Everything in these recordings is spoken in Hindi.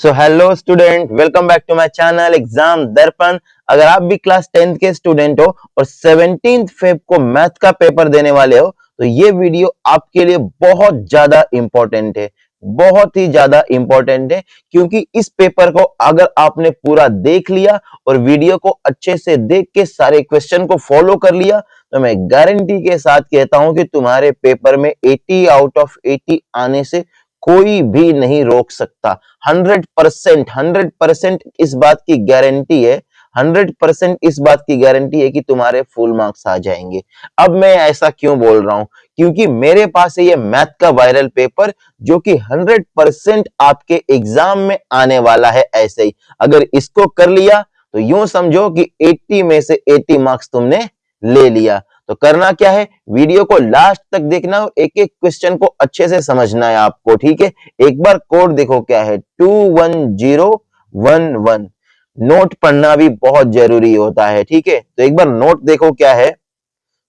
So hello student, welcome back to my channel exam Darpan. अगर आप भी क्लास 10th के स्टूडेंट हो और 17 फेब को मैथ का पेपर देने वाले हो तो ये वीडियो आपके लिए बहुत ज्यादा इंपॉर्टेंट है, बहुत ही ज्यादा इंपॉर्टेंट है। क्योंकि इस पेपर को अगर आपने पूरा देख लिया और वीडियो को अच्छे से देख के सारे क्वेश्चन को फॉलो कर लिया तो मैं गारंटी के साथ कहता हूं कि तुम्हारे पेपर में 80 आउट ऑफ 80 आने से कोई भी नहीं रोक सकता। 100% इस बात की गारंटी है, 100% इस बात की गारंटी है कि तुम्हारे फुल मार्क्स आ जाएंगे। अब मैं ऐसा क्यों बोल रहा हूं? क्योंकि मेरे पास है ये मैथ का वायरल पेपर जो कि 100% आपके एग्जाम में आने वाला है। ऐसे ही अगर इसको कर लिया तो यूं समझो कि 80 में से 80 मार्क्स तुमने ले लिया। तो करना क्या है, वीडियो को लास्ट तक देखना और एक एक क्वेश्चन को अच्छे से समझना है आपको, ठीक है। एक बार कोड देखो क्या है, 21011। नोट पढ़ना भी बहुत जरूरी होता है, ठीक है। तो एक बार नोट देखो क्या है।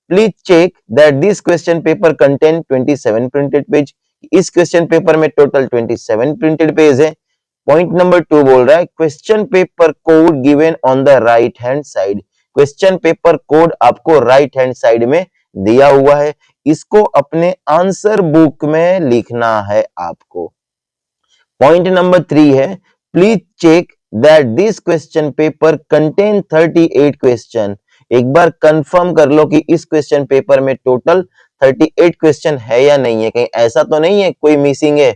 Please check that this question paper contain 27 printed page. इस क्वेश्चन पेपर में टोटल 27 प्रिंटेड पेज है। पॉइंट नंबर 2 बोल रहा है question paper code given on the right hand side. Question paper code आपको राइट हैंड साइड में दिया हुआ है, इसको अपने आंसर बुक में लिखना है आपको। पॉइंट नंबर 3 है please check that this question paper contain 38 question. एक बार कंफर्म कर लो कि इस क्वेश्चन पेपर में टोटल 38 क्वेश्चन है या नहीं है, कहीं ऐसा तो नहीं है कोई मिसिंग है।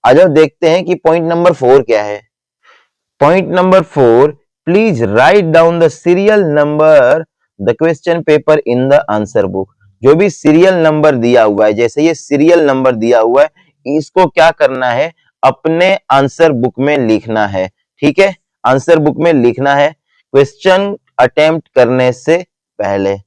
आज देखते हैं कि पॉइंट नंबर 4 क्या है। Point number 4, please write down the serial number the question paper in the answer book. जो भी सीरियल नंबर दिया हुआ है, जैसे ये सीरियल नंबर दिया हुआ है, इसको क्या करना है, अपने आंसर बुक में लिखना है, ठीक है। आंसर बुक में लिखना है क्वेश्चन अटेम्प्ट करने से पहले।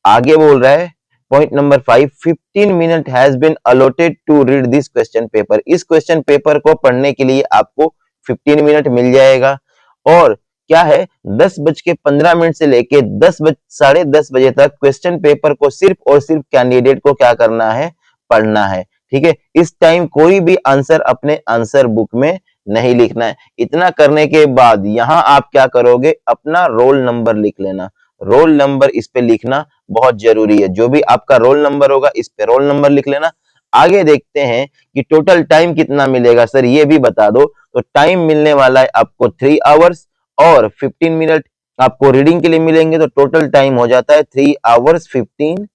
आगे बोल रहा है point number 5, 15 minute has been allotted to read this question paper. इस क्वेश्चन पेपर को पढ़ने के लिए आपको 15 मिनट मिल जाएगा। और क्या है, 10:15 से लेके 10:30 बजे तक क्वेश्चन पेपर को सिर्फ और सिर्फ कैंडिडेट को क्या करना है, पढ़ना है, ठीक है। इस टाइम कोई भी आंसर अपने आंसर बुक में नहीं लिखना है। इतना करने के बाद यहां आप क्या करोगे, अपना रोल नंबर लिख लेना। रोल नंबर इस पे लिखना बहुत जरूरी है। जो भी आपका रोल नंबर होगा इस पे रोल नंबर लिख लेना। आगे देखते हैं कि टोटल टाइम कितना मिलेगा, सर ये भी बता दो। तो टाइम मिलने वाला है आपको 3 आवर्स और 15 मिनट आपको रीडिंग के लिए मिलेंगे। तो टोटल टाइम हो जाता है 3 आवर्स 15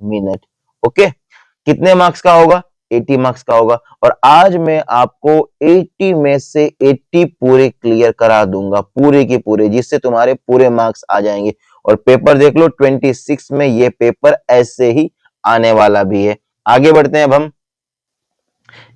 मिनट। ओके, कितने मार्क्स का होगा, 80 मार्क्स का होगा। और आज मैं आपको 80 में से 80 पूरे क्लियर करा दूंगा, पूरे के पूरे, जिससे तुम्हारे पूरे मार्क्स आ जाएंगे। और पेपर देख लो 26 में ये पेपर ऐसे ही आने वाला भी है। आगे बढ़ते हैं अब हम।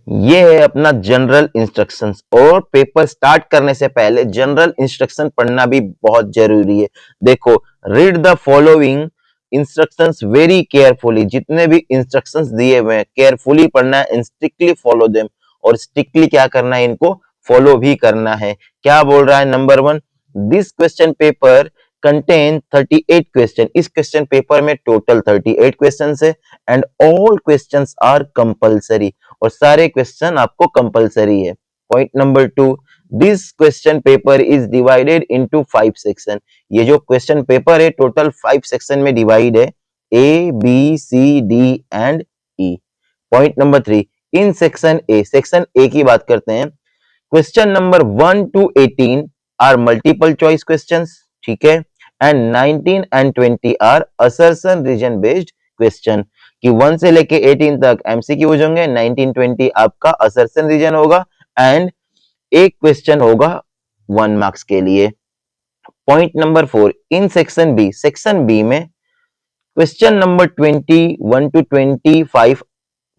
ये है अपना जनरल इंस्ट्रक्शंस। और पेपर स्टार्ट करने से पहले जनरल इंस्ट्रक्शन पढ़ना भी बहुत जरूरी है। देखो, read the following instructions very carefully. जितने भी इंस्ट्रक्शंस दिए हुए हैं केयरफुली पढ़ना है, स्ट्रिक्टली फॉलो देम। और स्ट्रिक्टली क्या करना है, इनको फॉलो भी करना है। क्या बोल रहा है, number 1, this question paper contain 38 question. इस क्वेश्चन पेपर में टोटल 38 क्वेश्चन है and all questions are compulsory. और सारे क्वेश्चन आपको कंपलसरी है। Point number 2, this question paper is divided into 5 section. ये जो क्वेश्चन पेपर है टोटल 5 सेक्शन में डिवाइड है, A B C D and E. Point number 3, in section A, section A की बात करते हैं, question number 1 to 18 are multiple choice questions, ठीक है। And 19 and 20 are assertion reason based question. कि 1 से लेके 18 तक एमसीक्यूज होंगे, 19-20 आपका असर्शन रीजन होगा एंड एक क्वेश्चन होगा 1 मार्क्स के लिए। Point number 4, in section B, section B में question number 21 to 25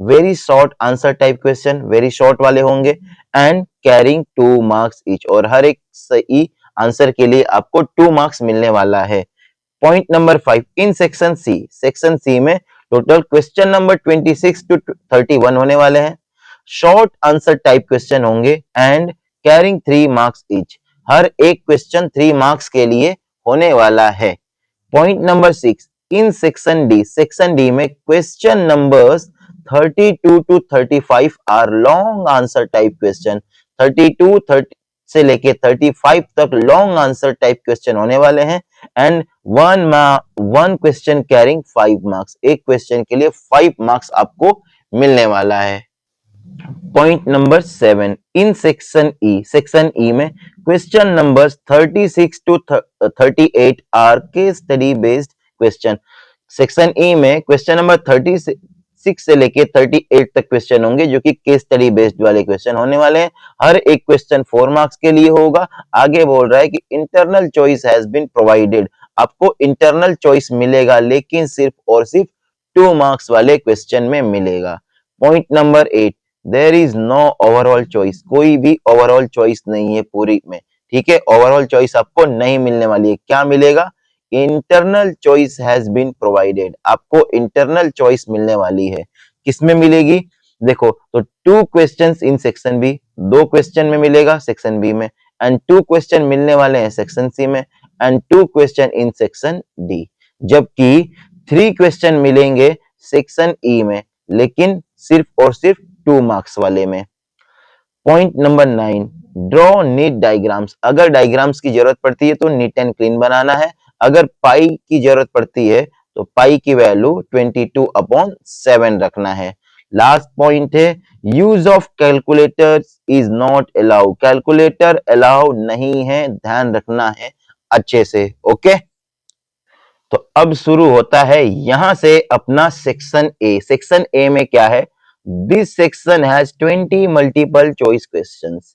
very short answer type question, very short वाले होंगे एंड कैरिंग 2 मार्क्स ईच। और हर एक सही आंसर के लिए आपको 2 मार्क्स मिलने वाला है। Point number 5, in section C, section C में टोटल क्वेश्चन नंबर 26 to 31 होने वाले हैं। शॉर्ट आंसर टाइप क्वेश्चन होंगे एंड कैरिंग 3 मार्क्स ईच। हर एक क्वेश्चन 3 मार्क्स के लिए होने वाला है। Point number 6, in section D, section D में question numbers 32 to 35 are long answer type question. 32, से लेके 35 तक लॉन्ग आंसर टाइप क्वेश्चन होने वाले हैं and one question carrying 5 marks, एक क्वेश्चन के लिए 5 मार्क्स आपको मिलने वाला है। Point number 7, in section E में question numbers 36 to 38 are case study based question. Section E में क्वेश्चन नंबर 36 से लेके 38 तक क्वेश्चन होंगे जो कि केस स्टडी बेस्ड वाले क्वेश्चन होने वाले हैं। हर एक क्वेश्चन 4 मार्क्स के लिए होगा। आगे बोल रहा है कि internal choice has been provided, आपको इंटरनल चॉइस मिलेगा लेकिन सिर्फ और सिर्फ 2 मार्क्स वाले क्वेश्चन में मिलेगा। Point number 8, there is no overall choice, कोई भी ओवरऑल चॉइस नहीं है पूरी में, ठीक है। ओवरऑल चॉइस आपको नहीं मिलने वाली है। क्या मिलेगा? Internal choice has been provided, आपको इंटरनल चॉइस मिलने वाली है। किसमें मिलेगी? देखो तो 2 questions in section B, 2 question में मिलेगा सेक्शन बी में, एंड 2 क्वेश्चन मिलने वाले हैं सेक्शन सी में, and 2 question in section D, जबकि 3 क्वेश्चन मिलेंगे सेक्शन ई में लेकिन सिर्फ और सिर्फ 2 मार्क्स वाले में। Point number 9, draw NEET diagrams, अगर डायग्राम्स की जरूरत पड़ती है तो नीट एंड क्लीन बनाना है, अगर पाई की जरूरत पड़ती है तो पाई की वैल्यू 22/7 रखना है। लास्ट पॉइंट है, use of calculator is not allow, calculator allow नहीं है, ध्यान रखना है अच्छे से, ओके। तो अब शुरू होता है यहां से अपना सेक्शन ए। सेक्शन ए में क्या है? This section has 20 multiple choice questions,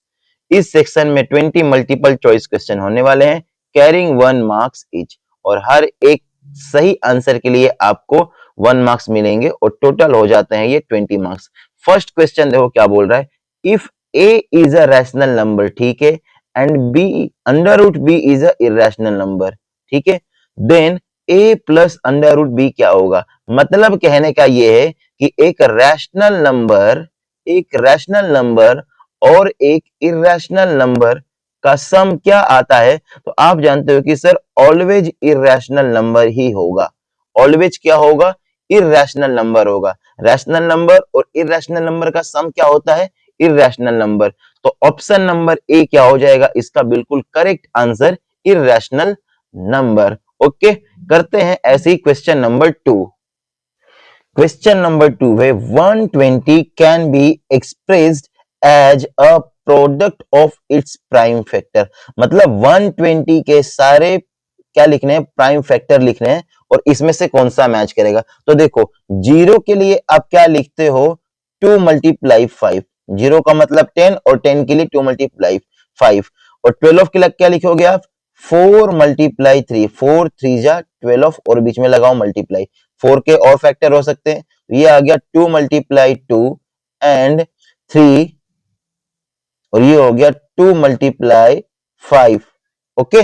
इस सेक्शन में 20 मल्टीपल चॉइस क्वेश्चन होने वाले हैं कैरिंग 1 मार्क्स ईच, और हर एक सही आंसर के लिए आपको 1 मार्क्स मिलेंगे और टोटल हो जाते हैं ये 20 मार्क्स। फर्स्ट क्वेश्चन देखो क्या बोल रहा है, if A is a rational number, ठीक है, and B under root B is a irrational number, ठीक है, then A plus under root B क्या होगा? मतलब कहने का ये है कि एक रैशनल नंबर और एक इरेशनल नंबर का सम क्या आता है? तो आप जानते हो कि सर ऑलवेज इरेशनल नंबर ही होगा। ऑलवेज क्या होगा? इरेशनल नंबर होगा। रैशनल नंबर और इरेशनल नंबर का सम क्या होता है? Irrational number. तो ऑप्शन नंबर ए क्या हो जाएगा इसका बिल्कुल correct answer? Irrational number. Okay, करते हैं ऐसे ही क्वेश्चन नंबर 2। क्वेश्चन नंबर 2 है 120 can be expressed as a product of its prime factor, मतलब 120 के सारे क्या लिखने हैं? प्राइम फैक्टर लिखने हैं, और इसमें से कौन सा मैच करेगा? तो देखो 0 के लिए आप क्या लिखते हो? 2 मल्टीप्लाई 5, 0 का मतलब 10 और 10 के लिए 2 मल्टीप्लाई 5, और 12 के लिए क्या लिखोगे आप? 4 मल्टीप्लाई 3, 4 3 जा 12 और बीच में लगाओ मल्टीप्लाई, 4 के और फैक्टर हो सकते हैं, ये आ गया 2 मल्टीप्लाई 2 एंड 3, और ये हो गया 2 मल्टीप्लाई 5, ओके।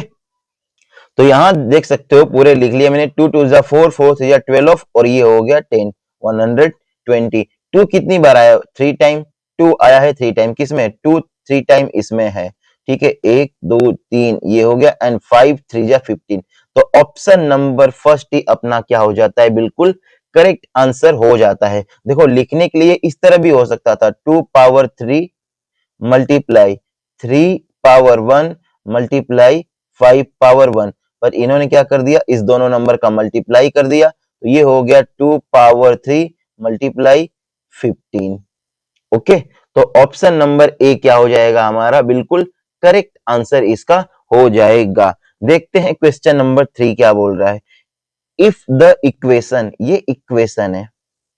तो यहां देख सकते हो पूरे लिख लिया मैंने, 2 2 जा 4, 4 3 जा 12 और ये हो गया 10, 120। 2 कितनी बार आया? 3 टाइम, 2 आया है 3 टाइम, किसमें? 2 3 टाइम इसमें है, ठीक है, 1 2 3 ये हो गया, एंड 5 3 जा 15। तो ऑप्शन नंबर फर्स्ट ही अपना क्या हो जाता है? बिल्कुल करेक्ट आंसर हो जाता है। देखो लिखने के लिए इस तरह भी हो सकता था, 2 power 3 multiply 3 power 1 multiply 5 power 1, पर इन्होंने क्या कर दिया? इस दोनों नंबर का मल्टीप्लाई कर दिया, तो ये हो गया 2 पावर 3 मल्टीप्लाई 15, ओके। तो ऑप्शन नंबर ए क्या हो जाएगा हमारा? बिल्कुल करेक्ट आंसर इसका हो जाएगा। देखते हैं क्वेश्चन नंबर 3 क्या बोल रहा है। इफ द इक्वेशन, ये इक्वेशन है,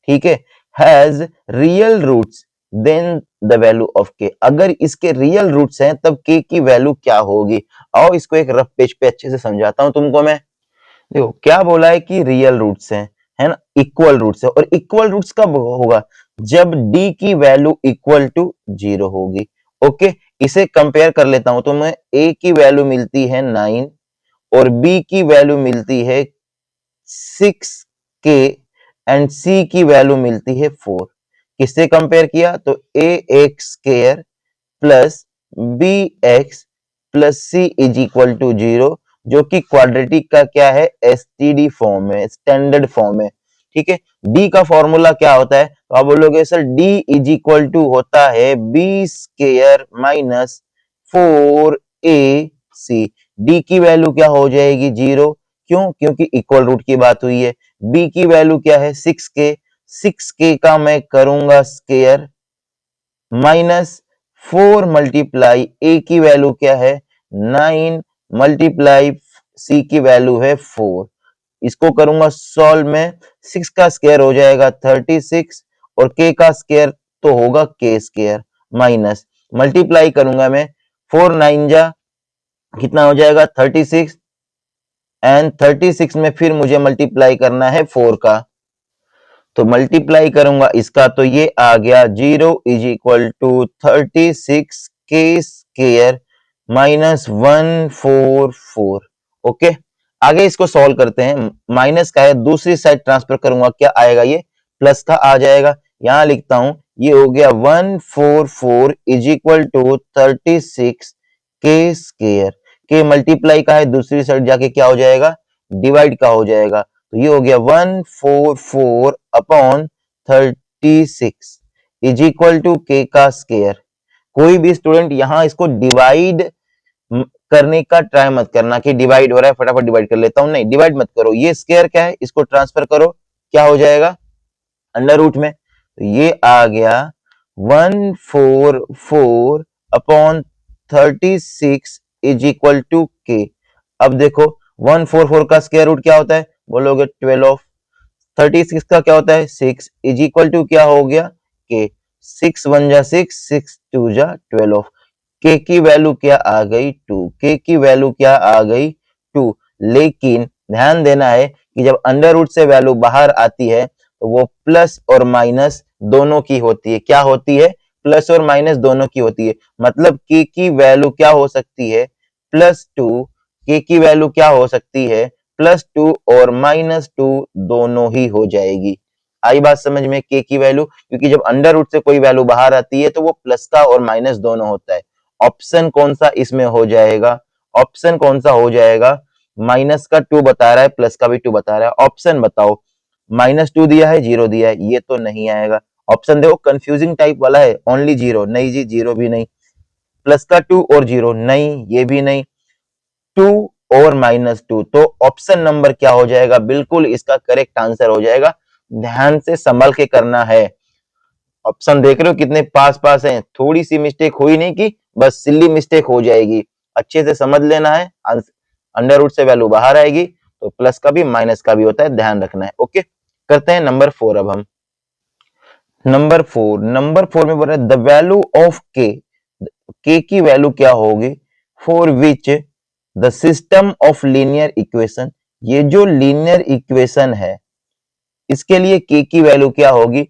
ठीक है, has real roots then the value of K, अगर इसके रियल रूट्स हैं तब के की वैल्यू क्या होगी? आओ इसको एक रफ पेज पे अच्छे से समझाता हूं तुमको मैं। देखो क्या बोला है कि रियल रूट्स हैं, है ना, इक्वल रूट्स है, और इक्वल रूट्स कब होगा? जब d की वैल्यू इक्वल टू 0 होगी, ओके। इसे कंपेयर कर लेता हूं, तो मैं a की वैल्यू मिलती है 9 और b की वैल्यू मिलती है 6k एंड c की वैल्यू मिलती है 4। किससे कंपेयर किया? तो ax square plus bx plus c is equal to 0, जो कि क्वाड्रेटिक का क्या है? एसटीडी फॉर्म है, स्टैंडर्ड फॉर्म है, ठीक है। d का फॉर्मूला क्या होता है? तो आप बोलोगे sir d is equal to होता है b square minus 4ac। d की वैल्यू क्या हो जाएगी 0, क्यों? क्योंकि इक्वल रूट की बात हुई है। b की वैल्यू क्या है 6k, 6k का मैं करूंगा स्केयर माइनस 4 मल्टीप्लाई a की वैल्यू क्या है 9 मल्टीप्लाई c की वैल्यू है 4। इसको करूंगा सॉल्व में, 6 का स्क्वायर हो जाएगा 36 और k का स्क्वायर तो होगा k स्क्वायर माइनस मल्टीप्लाई करूंगा मैं 4 9 जा कितना हो जाएगा 36 एंड 36 में फिर मुझे मल्टीप्लाई करना है 4 का, तो मल्टीप्लाई करूंगा इसका तो ये आ गया 0 इज इक्वल टू 36 के स्क्वायर माइनस 144। ओके, आगे इसको सॉल्व करते हैं। माइनस का है दूसरी साइड ट्रांसफर करूंगा, क्या आएगा ये प्लस का आ जाएगा। यहां लिखता हूं ये हो गया 144 इज इक्वल टू 36 के स्क्वायर। के मल्टीप्लाई का है दूसरी साइड जाके क्या हो जाएगा डिवाइड का हो जाएगा, तो ये हो गया 144 अपॉन 36 इज इक्वल टू के का स्क्वायर। कोई भी स्टूडेंट यहां इसको डिवाइड करने का ट्राई मत करना कि डिवाइड हो रहा है फटाफट डिवाइड कर लेता हूं, नहीं डिवाइड मत करो। ये स्क्वायर क्या है इसको ट्रांसफर करो, क्या हो जाएगा अंडर रूट में, तो ये आ गया 144 अपॉन 36 इज इक्वल टू के। अब देखो 144 का स्क्वायर रूट क्या होता है बोलोगे 12, 36 का क्या होता है 6 इज इक्वल टू क्या हो गया के। 6 1 जा 6, 6 2 जा 12। के की वैल्यू क्या आ गई 2, के की वैल्यू क्या आ गई 2। लेकिन ध्यान देना है कि जब अंडर रूट से वैल्यू बाहर आती है तो वो प्लस और माइनस दोनों की होती है। क्या होती है प्लस और माइनस दोनों की होती है। मतलब के की वैल्यू क्या हो सकती है +2, के की वैल्यू क्या हो सकती है +2 और -2 दोनों ही हो जाएगी। आई बात समझ में के की वैल्यू, क्योंकि जब अंडर रूट से कोई वैल्यू बाहर आती है तो वो प्लस का और माइनस दोनों होता है। ऑप्शन कौन सा इसमें हो जाएगा, ऑप्शन कौन सा हो जाएगा, माइनस का 2 बता रहा है प्लस का भी 2 बता रहा है, ऑप्शन बताओ। -2 दिया है 0 दिया है, ये तो नहीं आएगा। ऑप्शन देखो कंफ्यूजिंग टाइप वाला है, ओनली 0 नहीं जी, 0 भी नहीं। प्लस का 2 और 0 नहीं, ये भी नहीं। 2 और -2, तो ऑप्शन नंबर क्या हो जाएगा बिल्कुल इसका करेक्ट आंसर हो जाएगा। ध्यान से संभल के करना है। ऑप्शन देख रहे हो कितने पास पास हैं, थोड़ी सी मिस्टेक हुई नहीं कि बस सिल्ली मिस्टेक हो जाएगी। अच्छे से समझ लेना है, अंडर रूट से वैल्यू बाहर आएगी तो प्लस का भी माइनस का भी होता है, ध्यान रखना है। ओके, करते हैं नंबर 4। अब हम नंबर 4 में बोल रहे हैं द वैल्यू ऑफ के की वैल्यू क्या होगी for which the system of linear equation. ये जो लीनियर इक्वेशन है इसके लिए के की वैल्यू क्या होगी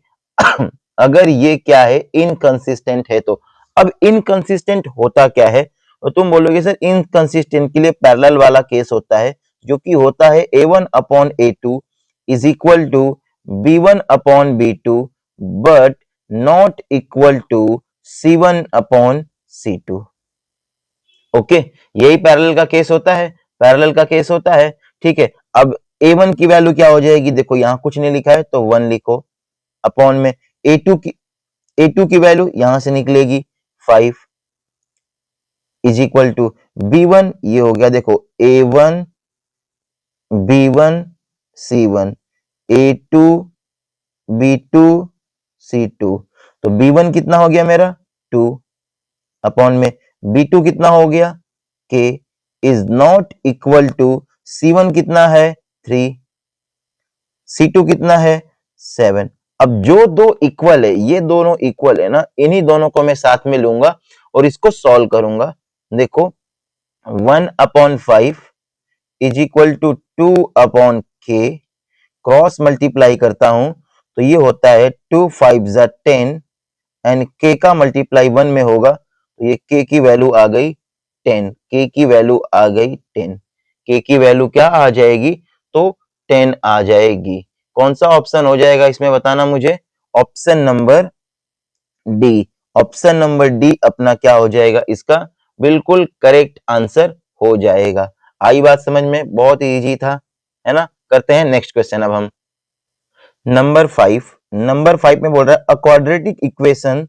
अगर ये क्या है इनकंसिस्टेंट है तो। अब इनकंसिस्टेंट होता क्या है, तो तुम बोलोगे सर इनकंसिस्टेंट के लिए पैरेलल वाला केस होता है, जो कि होता है a1 upon a2 is equal to b1 upon b2 but not equal to c1 upon c2। Okay, यही पैरेलल का केस होता है, पैरेलल का केस होता है। ठीक है, अब a1 की वैल्यू क्या हो जाएगी, देखो यहां कुछ नहीं लिखा है तो 1 लिखो, अपॉन में a2 की वैल्यू यहां से निकलेगी 5 इज इक्वल टू b1, ये हो गया देखो a1 b1 c1 a2 b2 c2, तो b1 कितना हो गया मेरा 2 अपॉन में b2 कितना हो गया k is not equal to c1 कितना है 3, c2 कितना है 7। अब जो दो इक्वल है, ये दोनों इक्वल है ना, इन्हीं दोनों को मैं साथ में लूंगा और इसको सॉल्व करूंगा। देखो 1 upon 5 is equal to 2 upon k, cross multiply करता हूं तो ये होता है 2 5 जा 10 एंड k का मल्टीप्लाई 1 में होगा तो ये k की वैल्यू आ गई 10, k की वैल्यू आ गई 10, k की वैल्यू क्या आ जाएगी तो 10 आ जाएगी। कौन सा ऑप्शन हो जाएगा इसमें बताना मुझे, option number D. Option number D अपना क्या हो जाएगा इसका बिल्कुल करेक्ट आंसर हो जाएगा। आई बात समझ में, बहुत इजी था है ना। करते हैं नेक्स्ट क्वेश्चन अब हम नंबर 5 में बोल रहा है a quadratic equation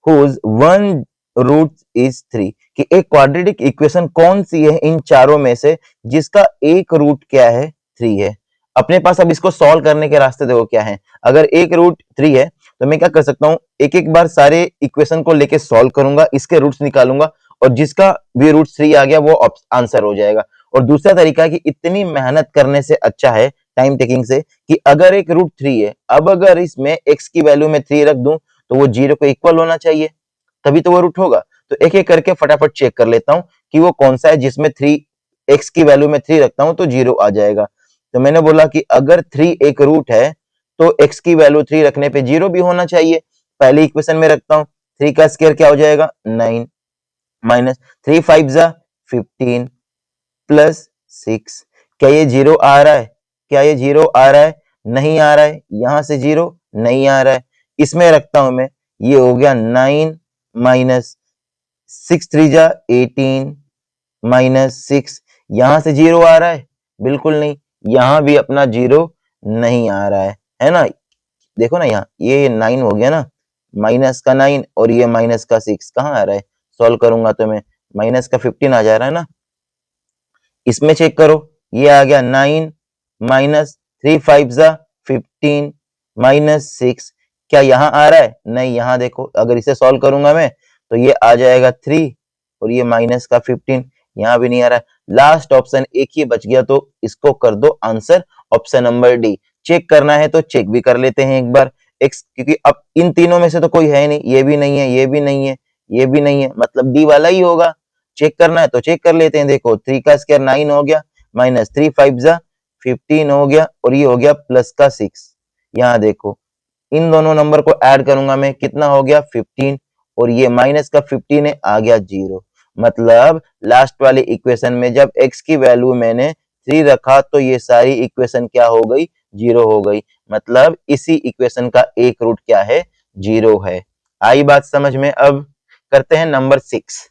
whose one root is 3 कि एक क्वाड्रेटिक इक्वेशन कौन सी है इन चारों में से जिसका एक रूट क्या है 3 है। अपने पास अब इसको सॉल्व करने के रास्ते देखो क्या है। अगर एक रूट 3 है तो मैं क्या कर सकता हूँ, एक एक बार सारे इक्वेशन को लेके सॉल्व करूंगा, इसके रूट्स निकालूंगा और जिसका भी रूट 3 आ गया वो आंसर हो जाएगा। और दूसरा तरीका है कि इतनी मेहनत करने से अच्छा है टाइम टेकिंग से कि अगर एक रूट 3 है, अब अगर इसमें x की वैल्यू में 3 रख दूं तो वो 0 को इक्वल होना चाहिए, तभी तो वो रूट होगा। तो एक एक करके फटाफट चेक कर लेता हूँ कि वो कौन सा है जिसमें 3 x की वैल्यू में 3 रखता हूँ तो 0 आ जाएगा। तो मैंने बोला कि अगर 3 एक रूट है तो x की वैल्यू 3 रखने पे 0 भी होना चाहिए। पहली इक्वेशन में रखता हूँ, 3 का स्क्वायर क्या हो जाएगा 9 माइनस 3 5 जा 15 प्लस 6। क्या ये 0 आ रहा है? क्या ये 0 आ रहा है? नहीं आ रहा है। यहां से 0 नहीं आ रहा है। इसमें रखता हूं मैं, ये हो गया 9 माइनस 6 3 जा 18 माइनस 6। यहां से 0 आ रहा है? बिल्कुल नहीं। यहां भी अपना 0 नहीं आ रहा है ना। देखो ना, यहाँ ये 9 हो गया ना, माइनस का 9 और ये माइनस का 6 कहाँ आ रहा है? सॉल्व करूंगा तो मैं माइनस का 15 आ जा रहा है ना। इसमें चेक करो, ये आ गया 9 माइनस 3 5 जा 15 माइनस 6। क्या यहाँ आ रहा है? नहीं। यहाँ देखो, अगर इसे सॉल्व करूंगा मैं तो ये आ जाएगा 3 और ये माइनस का 15, यहाँ भी नहीं आ रहा है। लास्ट ऑप्शन एक ही बच गया, तो इसको कर दो answer option number D. Check करना है तो चेक भी कर लेते हैं एक बार एक्स, क्योंकि अब इन तीनों में से तो कोई है नहीं, ये भी नहीं है, ये भी नहीं है, ये भी नहीं है, मतलब डी वाला ही होगा। चेक करना है तो चेक कर लेते हैं। देखो 3 का स्क्वायर 9 हो गया, माइनस 3 5 जा 15 हो गया और ये हो गया प्लस का 6। यहाँ देखो, इन दोनों नंबर को ऐड करूंगा मैं, कितना हो गया 15 और ये माइनस का 15 है, आ गया 0। मतलब लास्ट वाली इक्वेशन में जब x की वैल्यू मैंने 3 रखा तो ये सारी इक्वेशन क्या हो गई? 0 हो गई। मतलब इसी इक्वेशन का एक रूट क्या है? 0 है। आई बात समझ में? अब करते हैं number 6।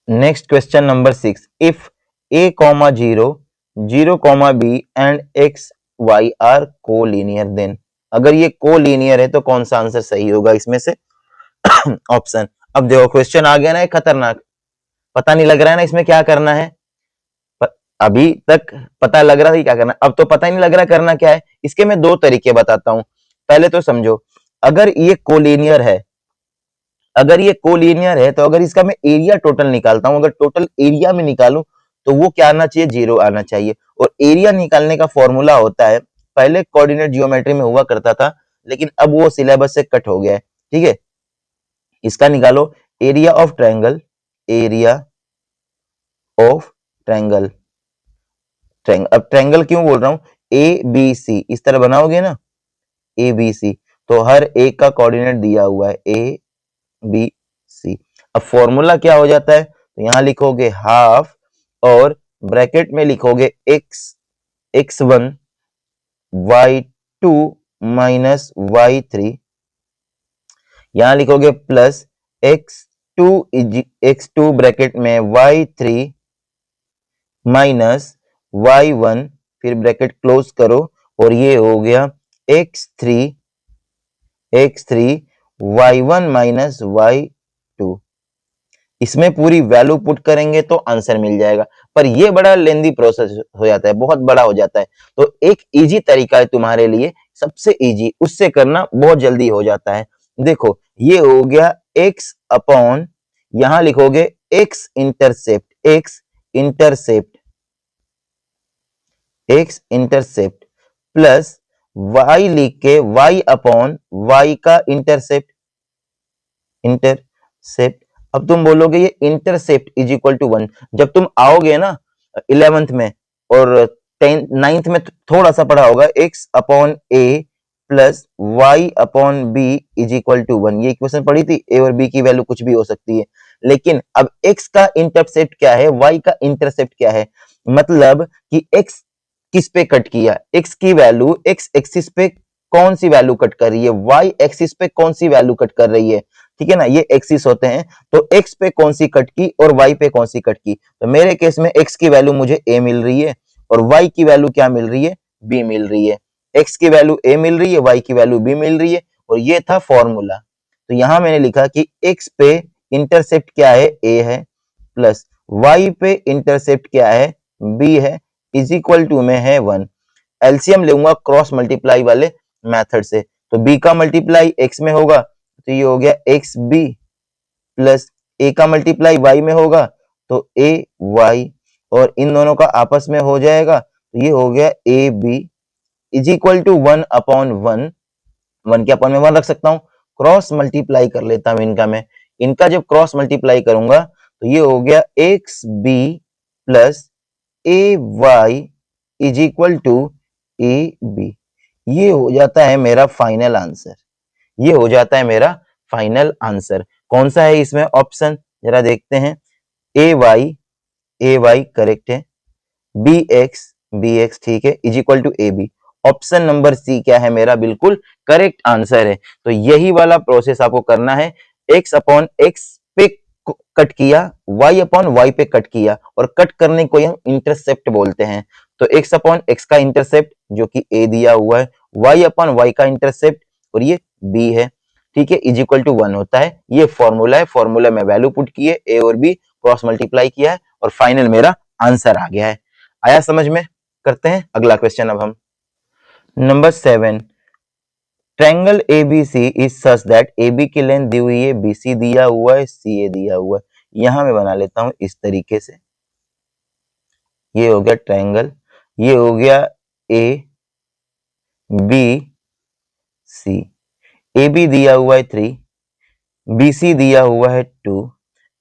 Next question number 6, if a comma 0 0 comma b and x y are collinear, then अगर ये कोलिनियर है तो कौन सा आंसर सही होगा इसमें से? ऑप्शन। अब देखो क्वेश्चन आ गया ना एक खतरनाक, पता नहीं लग रहा है ना इसमें क्या करना है। अभी तक पता लग रहा था क्या करना, अब तो पता ही नहीं लग रहा करना क्या है। इसके मैं दो तरीके बताता हूं। पहले तो समझो, अगर ये कोलिनियर है, अगर ये कोलिनियर है तो अगर इसका मैं एरिया टोटल निकालता हूं, अगर टोटल एरिया में निकालूं तो वो क्या आना चाहिए? 0 आना चाहिए। और एरिया निकालने का फॉर्मूला होता है, पहले कोऑर्डिनेट जियोमेट्री में हुआ करता था लेकिन अब वो सिलेबस से कट हो गया है। ठीक है, इसका निकालो, area of triangle, area of triangle, triangle. अब ट्रायंगल क्यों बोल रहा हूं? ए बी सी इस तरह बनाओगे ना, ए बी सी, तो हर एक का कोऑर्डिनेट दिया हुआ है ए बी सी। अब फॉर्मूला क्या हो जाता है? तो यहां लिखोगे हाफ और ब्रैकेट में लिखोगे x x1 y2 minus y3, यहां लिखोगे प्लस x2 x2 ब्रैकेट में y3 माइनस y1, फिर ब्रैकेट क्लोज करो और ये हो गया x3 y1 माइनस y2। इसमें पूरी वैल्यू पुट करेंगे तो आंसर मिल जाएगा, पर ये बड़ा लेंदी प्रोसेस हो जाता है, बहुत बड़ा हो जाता है। तो एक इजी तरीका है तुम्हारे लिए, सबसे इजी, उससे करना बहुत जल्दी हो जाता है। देखो ये हो गया x अपॉन, यहां लिखोगे x intercept, x intercept plus y लिख के y अपॉन y का इंटरसेप्ट, अब तुम बोलोगे ये इंटरसेप्ट इज इक्वल टू 1। जब तुम आओगे ना 11th में और 9th में थोड़ा सा पढ़ा होगा, x upon a plus y upon b is equal to 1, ये इक्वेशन पढ़ी थी। a और b की वैल्यू कुछ भी हो सकती है, लेकिन अब x का इंटरसेप्ट क्या है, y का इंटरसेप्ट क्या है? मतलब कि x किस पे कट किया, x की वैल्यू x एक्सिस पे कौन सी वैल्यू कट कर रही है, y एक्सिस पे कौन सी वैल्यू कट कर रही है। ठीक है ना, ये एक्सिस होते हैं, तो x पे कौन सी कट की और y पे कौन सी कट की। तो मेरे केस में x की वैल्यू मुझे a मिल रही है और y की वैल्यू क्या मिल रही है? b मिल रही है। x की वैल्यू a मिल रही है, y की वैल्यू b मिल रही है, और ये था फॉर्मूला। तो यहां मैंने लिखा कि x पे इंटरसेप्ट क्या है, ए है, प्लस y पे इंटरसेप्ट क्या है, b है, इज इक्वल टू में है 1। एलसीएम लूंगा क्रॉस मल्टीप्लाई वाले मेथड से, तो b का मल्टीप्लाई x में होगा तो ये हो गया xb, प्लस a का मल्टीप्लाई y में होगा तो ay, और इन दोनों का आपस में हो जाएगा तो ये हो गया ab is equal to 1 upon 1, 1 के अपॉन में 1 रख सकता हूँ, क्रॉस मल्टीप्लाई कर लेता हूँ इनका जब क्रॉस मल्टीप्लाई करूंगा तो ये हो गया xb plus ay is equal to ab। ये हो जाता है मेरा फाइनल आंसर, ये हो जाता है मेरा फाइनल आंसर। कौन सा है इसमें ऑप्शन, जरा देखते हैं। ay करेक्ट है, bx ठीक है, is equal to ab। Option number C क्या है मेरा, बिल्कुल करेक्ट आंसर है। तो यही वाला प्रोसेस आपको करना है, x अपॉन x पे कट किया, y अपॉन y पे कट किया, और कट करने को हम इंटरसेप्ट बोलते हैं। तो x अपॉन x का इंटरसेप्ट जो कि a दिया हुआ है, y अपॉन y का इंटरसेप्ट और ये b है, ठीक है, इज इक्वल टू 1 होता है। ये फॉर्मूला है, फॉर्मूला में वैल्यू पुट की है, a और b क्रॉस मल्टीप्लाई किया है और फाइनल मेरा आंसर आ गया है। आया समझ में? करते हैं अगला क्वेश्चन अब हम। Number 7, triangle ABC is such that AB की लेंथ दी हुई है, BC दिया हुआ है, CA दिया हुआ है। यहां मैं बना लेता हूं इस तरीके से, ये हो गया ट्रायंगल, ये हो गया ABC, AB दिया हुआ है 3, BC दिया हुआ है 2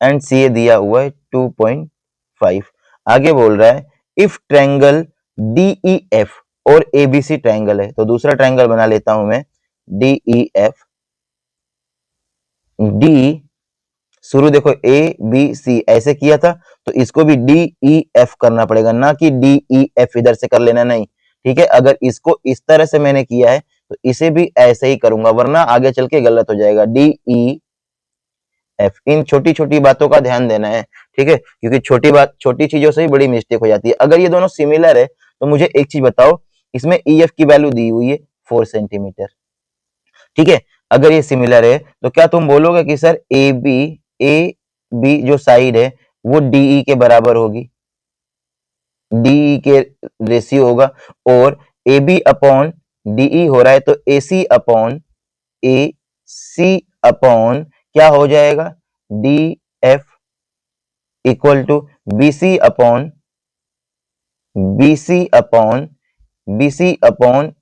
एंड CA दिया हुआ है 2.5। आगे बोल रहा है इफ ट्रायंगल DEF और ABC ट्रायंगल है, तो दूसरा ट्रायंगल बना लेता हूं मैं, DEF, D शुरू देखो ABC ऐसे किया था, तो इसको भी DEF करना पड़ेगा, ना कि DEF इधर से कर लेना, नहीं, ठीक है। अगर इसको इस तरह से मैंने किया है तो इसे भी ऐसे ही करूंगा, वरना आगे चल के गलत हो जाएगा। DEF, इन छोटी छोटी बातों का ध्यान देना है, ठीक है, क्योंकि छोटी चीजों से ही बड़ी मिस्टेक हो जाती है। अगर ये दोनों सिमिलर है तो मुझे एक चीज बताओ, इसमें EF की वैल्यू दी हुई है 4 सेंटीमीटर, ठीक है। अगर ये सिमिलर है तो क्या तुम बोलोगे कि सर ए बी जो साइड है वो DE के बराबर होगी, DE के रेशियो होगा, और AB अपॉन DE हो रहा है तो AC अपॉन क्या हो जाएगा, DF equal to BC upon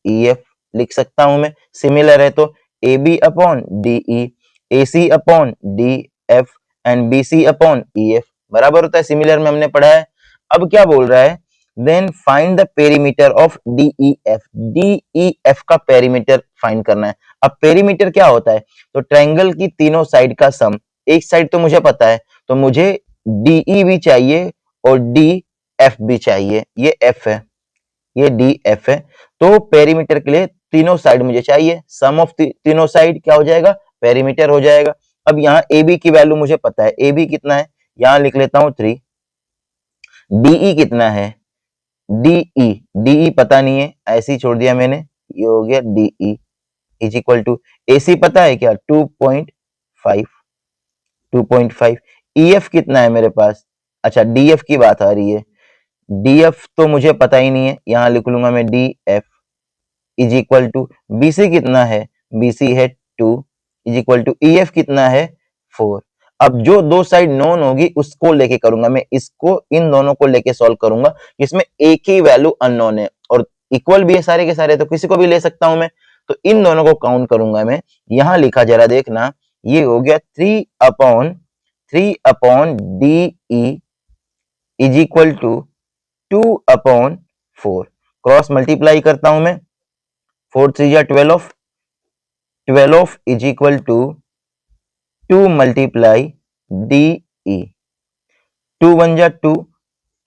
EF लिख सकता हूं मैं। सिमिलर है तो AB upon DE, AC upon DF and BC upon EF बराबर होता है, सिमिलर में हमने पढ़ा है। अब क्या बोल रहा है, then find the perimeter of DEF, DEF का पेरीमीटर फाइंड करना है। अब पेरीमीटर क्या होता है, तो ट्रायंगल की तीनों साइड का सम, एक साइड तो मुझे पता है, तो मुझे DE भी चाहिए और DF भी चाहिए, ये F है, ये DF है, तो पेरीमीटर के लिए तीनों साइड मुझे चाहिए, सम ऑफ तीनों साइड क्या हो जाएगा, पेरीमीटर हो जाएगा। अब यहाँ AB की वैल्यू मुझे पता है, AB कितना है, यहाँ लिख लेता हूं 3, DE कितना है, DE पता नहीं है, ऐसे ही छोड़ दिया मैंने, ये हो गया DE is equal to, AC पता है क्या, 2.5, EF कितना है मेरे पास, अच्छा DF की बात आ रही है, DF तो मुझे पता ही नहीं है, यहां लिख लूंगा मैं DF is equal to, BC कितना है, BC है 2 इज इक्वल टू, EF कितना है 4। अब जो दो साइड नोन होगी उसको लेके करूंगा मैं, इसको इन दोनों को लेके सॉल्व करूंगा, इसमें एक ही वैल्यू अननोन है और इक्वल भी है सारे के सारे, तो किसी को भी ले सकता हूं मैं, तो इन दोनों को काउंट करूंगा मैं। यहां लिखा जरा देखना, ये हो गया 3 upon DE is equal to 2 upon 4, cross multiply करता हूं मैं, 4 3 या 12 is equal to 2 multiply DE, 2 1 जा 2,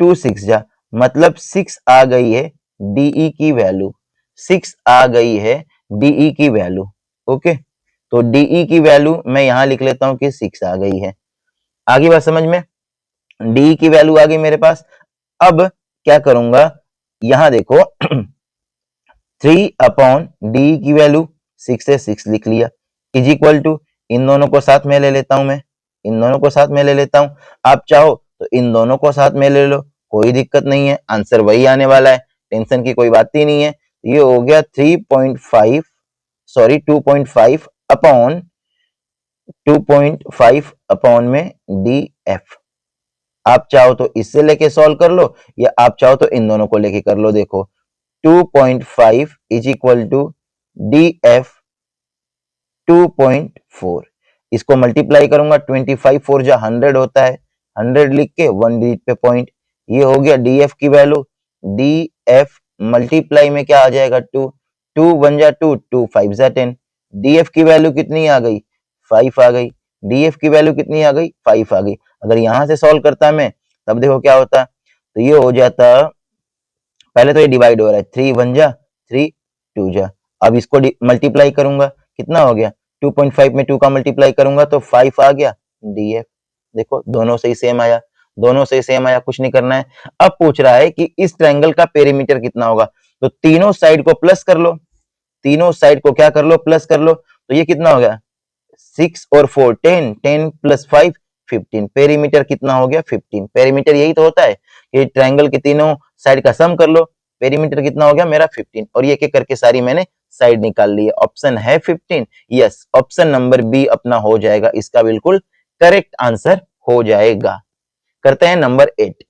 2 6 जा, मतलब 6 आ गई है DE की वैल्यू, 6 आ गई है DE की वैल्यू, ओके। तो DE की वैल्यू मैं यहां लिख लेता हूं कि 6 आ गई है। आगे बात समझ में, DE की वैल्यू आ गई मेरे पास। अब क्या करूंगा, यहां देखो 3 अपॉन DE की वैल्यू 6 है, 6 लिख लिया, इज इक्वल टू, इन दोनों को साथ में ले लेता हूं मैं, इन दोनों को साथ में ले लेता हूं, आप चाहो तो इन दोनों को साथ में ले लो, कोई दिक्कत नहीं है, आंसर वही आने वाला है, टेंशन की कोई बात ही नहीं है। ये हो गया 2.5 अपॉन 2.5 अपॉन में df। आप चाहो तो इससे लेके सॉल्व कर लो या आप चाहो तो इन दोनों को लेके कर लो। देखो 2.5 इज इक्वल टू df 2.4, इसको मल्टीप्लाई करूंगा 25 4 जा 100 होता है, 100 लिख के 1 डिजिट पे पॉइंट, ये हो गया df की वैल्यू। df मल्टीप्लाई में क्या आ जाएगा 2, 2 1 जा 2, 2 5 जा 10, df की वैल्यू कितनी आ गई 5 आ गई, df की वैल्यू कितनी आ गई 5 आ गई। अगर यहां से सॉल्व करता मैं तब देखो क्या होता, तो ये हो जाता, पहले तो ये डिवाइड हो रहा है 3 1 जा 3 2 जा, अब इसको मल्टीप्लाई करूंगा कितना हो गया 2.5 में 2 का मल्टीप्लाई करूंगा तो 5 आ गया df। देखो दोनों से ही सेम आया, दोनों से सेम आया, कुछ नहीं करना है। अब पूछ रहा है कि इस ट्रायंगल का पेरीमीटर कितना होगा, तो तीनों साइड को प्लस कर लो, तीनों साइड को क्या कर लो प्लस कर लो, तो ये कितना हो गया 6 और 4 10, 10 प्लस 5 15, पेरीमीटर कितना हो गया 15। पेरीमीटर यही तो होता है कि ट्रायंगल के तीनों साइड का सम कर लो, पेरीमीटर कितना हो गया मेरा 15, और ये एक करके सारी मैंने साइड निकाल ली है, ऑप्शन है 15। यस, ऑप्शन नंबर बी अपना हो जाएगा, इसका बिल्कुल करेक्ट आंसर हो जाएगा। करते हैं number 8,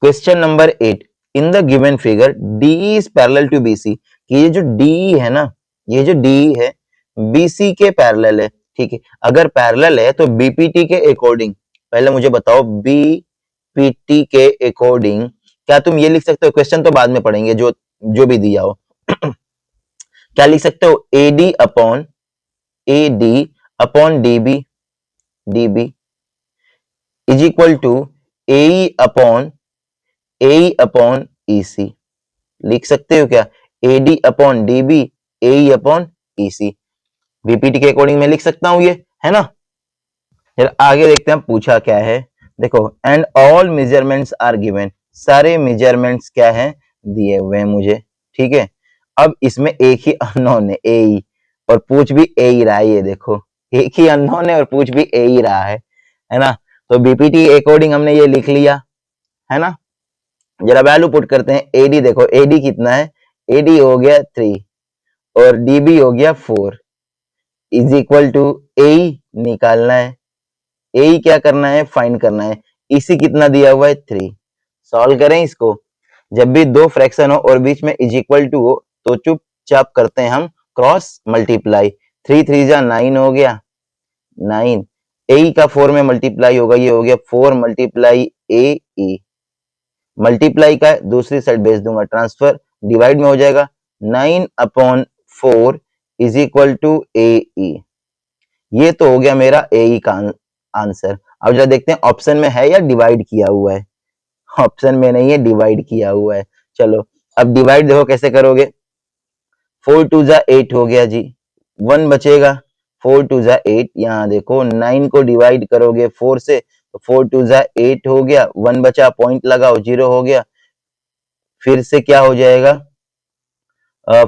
question number 8, in the given figure DE is parallel to BC, कि ये जो DE है ना, ये जो DE है BC के पैरेलल है, ठीक है। अगर पैरेलल है तो BPT के अकॉर्डिंग, पहले मुझे बताओ BPT के अकॉर्डिंग क्या तुम ये लिख सकते हो, क्वेश्चन तो बाद में पढ़ेंगे जो जो भी दिया हो क्या लिख सकते हो AD upon DB is equal to AE upon EC, लिख सकते हो क्या AD upon DB AE upon EC, BPT के अकॉर्डिंग मैं लिख सकता हूं, ये है ना। फिर आगे देखते हैं पूछा क्या है, देखो and all measurements are given, सारे मेजरमेंट्स क्या है दिए हुए हैं मुझे, ठीक है। अब इसमें एक ही अननोन है AE, और पूछ भी AE रहा है, ये देखो एक ही अननोन है और पूछ भी AE रहा है ना। तो बीपीटी अकॉर्डिंग हमने ये लिख लिया, है ना। जरा वैल्यू पुट करते हैं, AD देखो AD कितना है, AD हो गया 3 और DB हो गया 4 इज इक्वल टू AE निकालना है, AE क्या करना है फाइंड करना है, EC कितना दिया हुआ है 3, सॉल्व करें इसको। जब भी दो फ्रैक्शन हो और बीच में इज इक्वल टू हो तो चुपचाप करते हैं हम क्रॉस मल्टीप्लाई, 3 3 जा 9 हो गया 9, AE का 4 में मल्टीप्लाई होगा, ये हो गया 4 मल्टीप्लाई AE, मल्टीप्लाई का दूसरी साइड भेज दूंगा ट्रांसफर, डिवाइड में हो जाएगा 9 upon 4 is equal to AE, ये तो हो गया मेरा AE का आंसर। अब जरा देखते हैं ऑप्शन में है या डिवाइड किया हुआ है, ऑप्शन में नहीं है डिवाइड किया हुआ है। चलो अब डिवाइड देखो कैसे करोगे, 4 2 जा 8 हो गया जी, 1 बचेगा, 4 2 जा 8, यहाँ देखो 9 को डिवाइड करोगे 4 से तो 4 2 जा 8 हो गया, 1 बचा पॉइंट लगाओ 0 हो गया, फिर से क्या हो जाएगा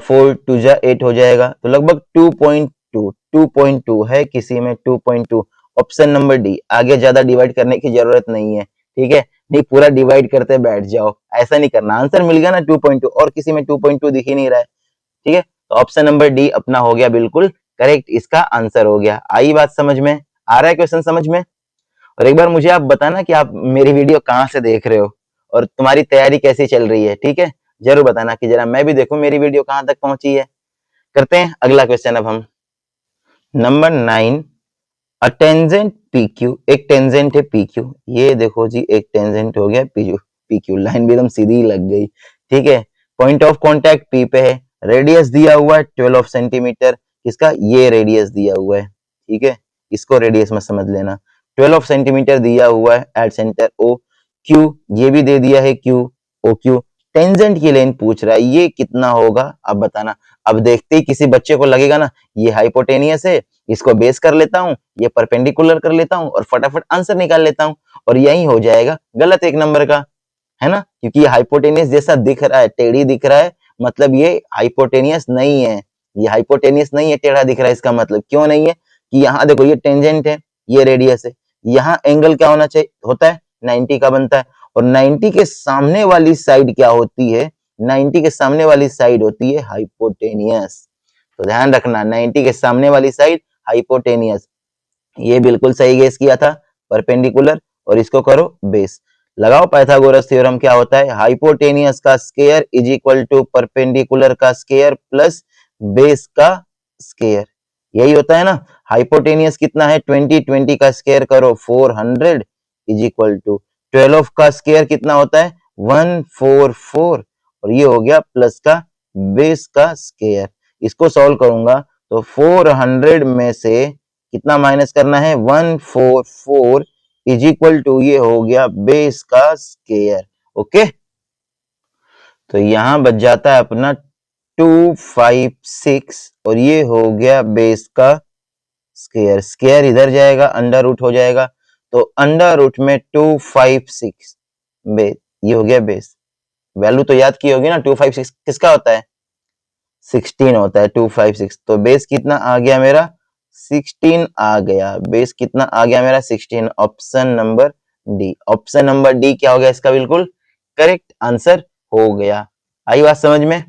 4 2 जा 8 हो जाएगा, तो लगभग 2.2 है किसी में 2.2, ऑप्शन नंबर डी। आगे ज्यादा डिवाइड करने की जरूरत नहीं है, ठीक है, नहीं पूरा डिवाइड करते बैठ जाओ, ऐसा नहीं करना, आंसर मिल गया ना 2.2 और किसी में 2.2 दिख ही नहीं रहा है, ठीक है। तो ऑप्शन नंबर डी अपना हो गया बिल्कुल करेक्ट, इसका आंसर हो गया। आई बात समझ में, आ रहा है क्वेश्चन समझ में। और एक बार मुझे आप बताना कि आप मेरी वीडियो कहाँ से देख रहे हो और तुम्हारी तैयारी कैसी चल रही है, ठीक है, जरूर बताना कि जरा मैं भी देखूं मेरी वीडियो कहाँ तक पहुंची है। करते हैं अगला क्वेश्चन अब हम, नंबर 9, अ टेंजेंट PQ, एक टेंजेंट है PQ, ये देखो जी एक टेंजेंट हो गया PQ, लाइन भी एकदम सीधी लग गई, ठीक है। पॉइंट ऑफ कांटेक्ट P पे है, रेडियस दिया हुआ है 12 सेंटीमीटर, इसका ये रेडियस दिया हुआ है, ठीक है, इसको रेडियस में समझ लेना, 12 सेंटीमीटर दिया हुआ है एट सेंटर O Q, ये भी दे दिया है Q OQ, टेंजेंट की लेंथ पूछ रहा है, ये कितना होगा अब बताना। अब देखते ही किसी बच्चे को लगेगा ना ये हाइपोटेनियस है, इसको बेस कर लेता हूँ, ये परपेंडिकुलर कर लेता हूँ और फटाफट आंसर निकाल लेता हूँ, और यही हो जाएगा गलत एक नंबर का, है ना, क्योंकि ये हाइपोटेनियस जैसा दिख रहा है, टेढ़ी दिख रहा है, मतलब ये हाइपोटेनियस नहीं है, ये हाइपोटेनियस नहीं है, टेढ़ा दिख रहा है, इसका मतलब क्यों नहीं है कि यहाँ देखो ये टेंजेंट है, ये रेडियस है, यहाँ एंगल क्या होना चाहिए होता है 90 का बनता है, और 90 के सामने वाली साइड क्या होती है, 90 के सामने वाली साइड होती है हाइपोटेनियस। तो ध्यान रखना 90 के सामने वाली साइड हाइपोटेनियस। ये बिल्कुल सही गेस किया था, परपेंडिकुलर, और इसको करो बेस। लगाओ पाइथागोरस थ्योरम, क्या होता है, हाइपोटेनियस का square is equal to perpendicular का स्क्वायर प्लस बेस का स्क्वायर। यही होता है ना। हाइपोटेनियस कितना है 20, 20 का स्क्वायर करो 400 इज इक्वल टू 12 का स्क्वायर कितना होता है 144, और ये हो गया प्लस का बेस का स्क्वायर। इसको सॉल्व करूंगा तो 400 में से कितना माइनस करना है 144 इज इक्वल टू ये हो गया बेस का स्क्वायर। ओके, तो यहां बच जाता है अपना 256, और ये हो गया बेस का स्क्वायर। स्क्वायर इधर जाएगा, अंडर रूट हो जाएगा, तो अंडर रूट में 256 बेस, ये हो गया बेस। वैल्यू तो याद की होगी ना, 256 किसका होता है 16 होता है 256, तो बेस कितना आ गया मेरा 16 आ गया। बेस कितना आ गया मेरा 16। Option number D, option number D क्या हो गया इसका बिल्कुल करेक्ट आंसर हो गया। आई बात समझ में।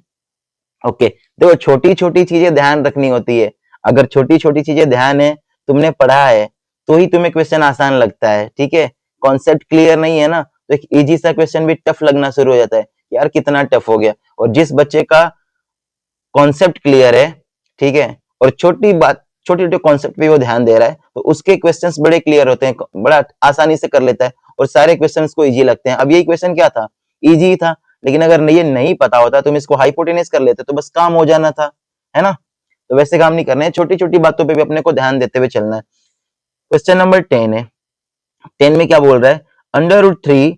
ओके, देखो छोटी छोटी चीजें ध्यान रखनी होती है। अगर छोटी छोटी चीजें ध्यान है, तुमने पढ़ा है, तो ही तुम्हें क्वेश्चन आसान लगता है। ठीक है, कॉन्सेप्ट क्लियर नहीं है ना, तो एक इजी सा क्वेश्चन भी टफ लगना शुरू हो जाता है, यार कितना टफ हो गया। और जिस बच्चे का कॉन्सेप्ट क्लियर है, ठीक है, और छोटी बात छोटे छोटे कॉन्सेप्ट पे वो ध्यान दे रहा है, तो उसके क्वेश्चंस बड़े क्लियर होते हैं, बड़ा आसानी से कर लेता है, और सारे क्वेश्चंस को इजी लगते हैं। अब यही क्वेश्चन क्या था, इजी था, लेकिन अगर ये नहीं पता होता तुम इसको हाइपोटेनस कर लेते तो बस काम हो जाना था, है ना। तो वैसे काम नहीं करना है, छोटी छोटी बातों पे भी अपने को ध्यान देते हुए चलना है। क्वेश्चन नंबर 10 है। 10 में क्या बोल रहा है, under root 3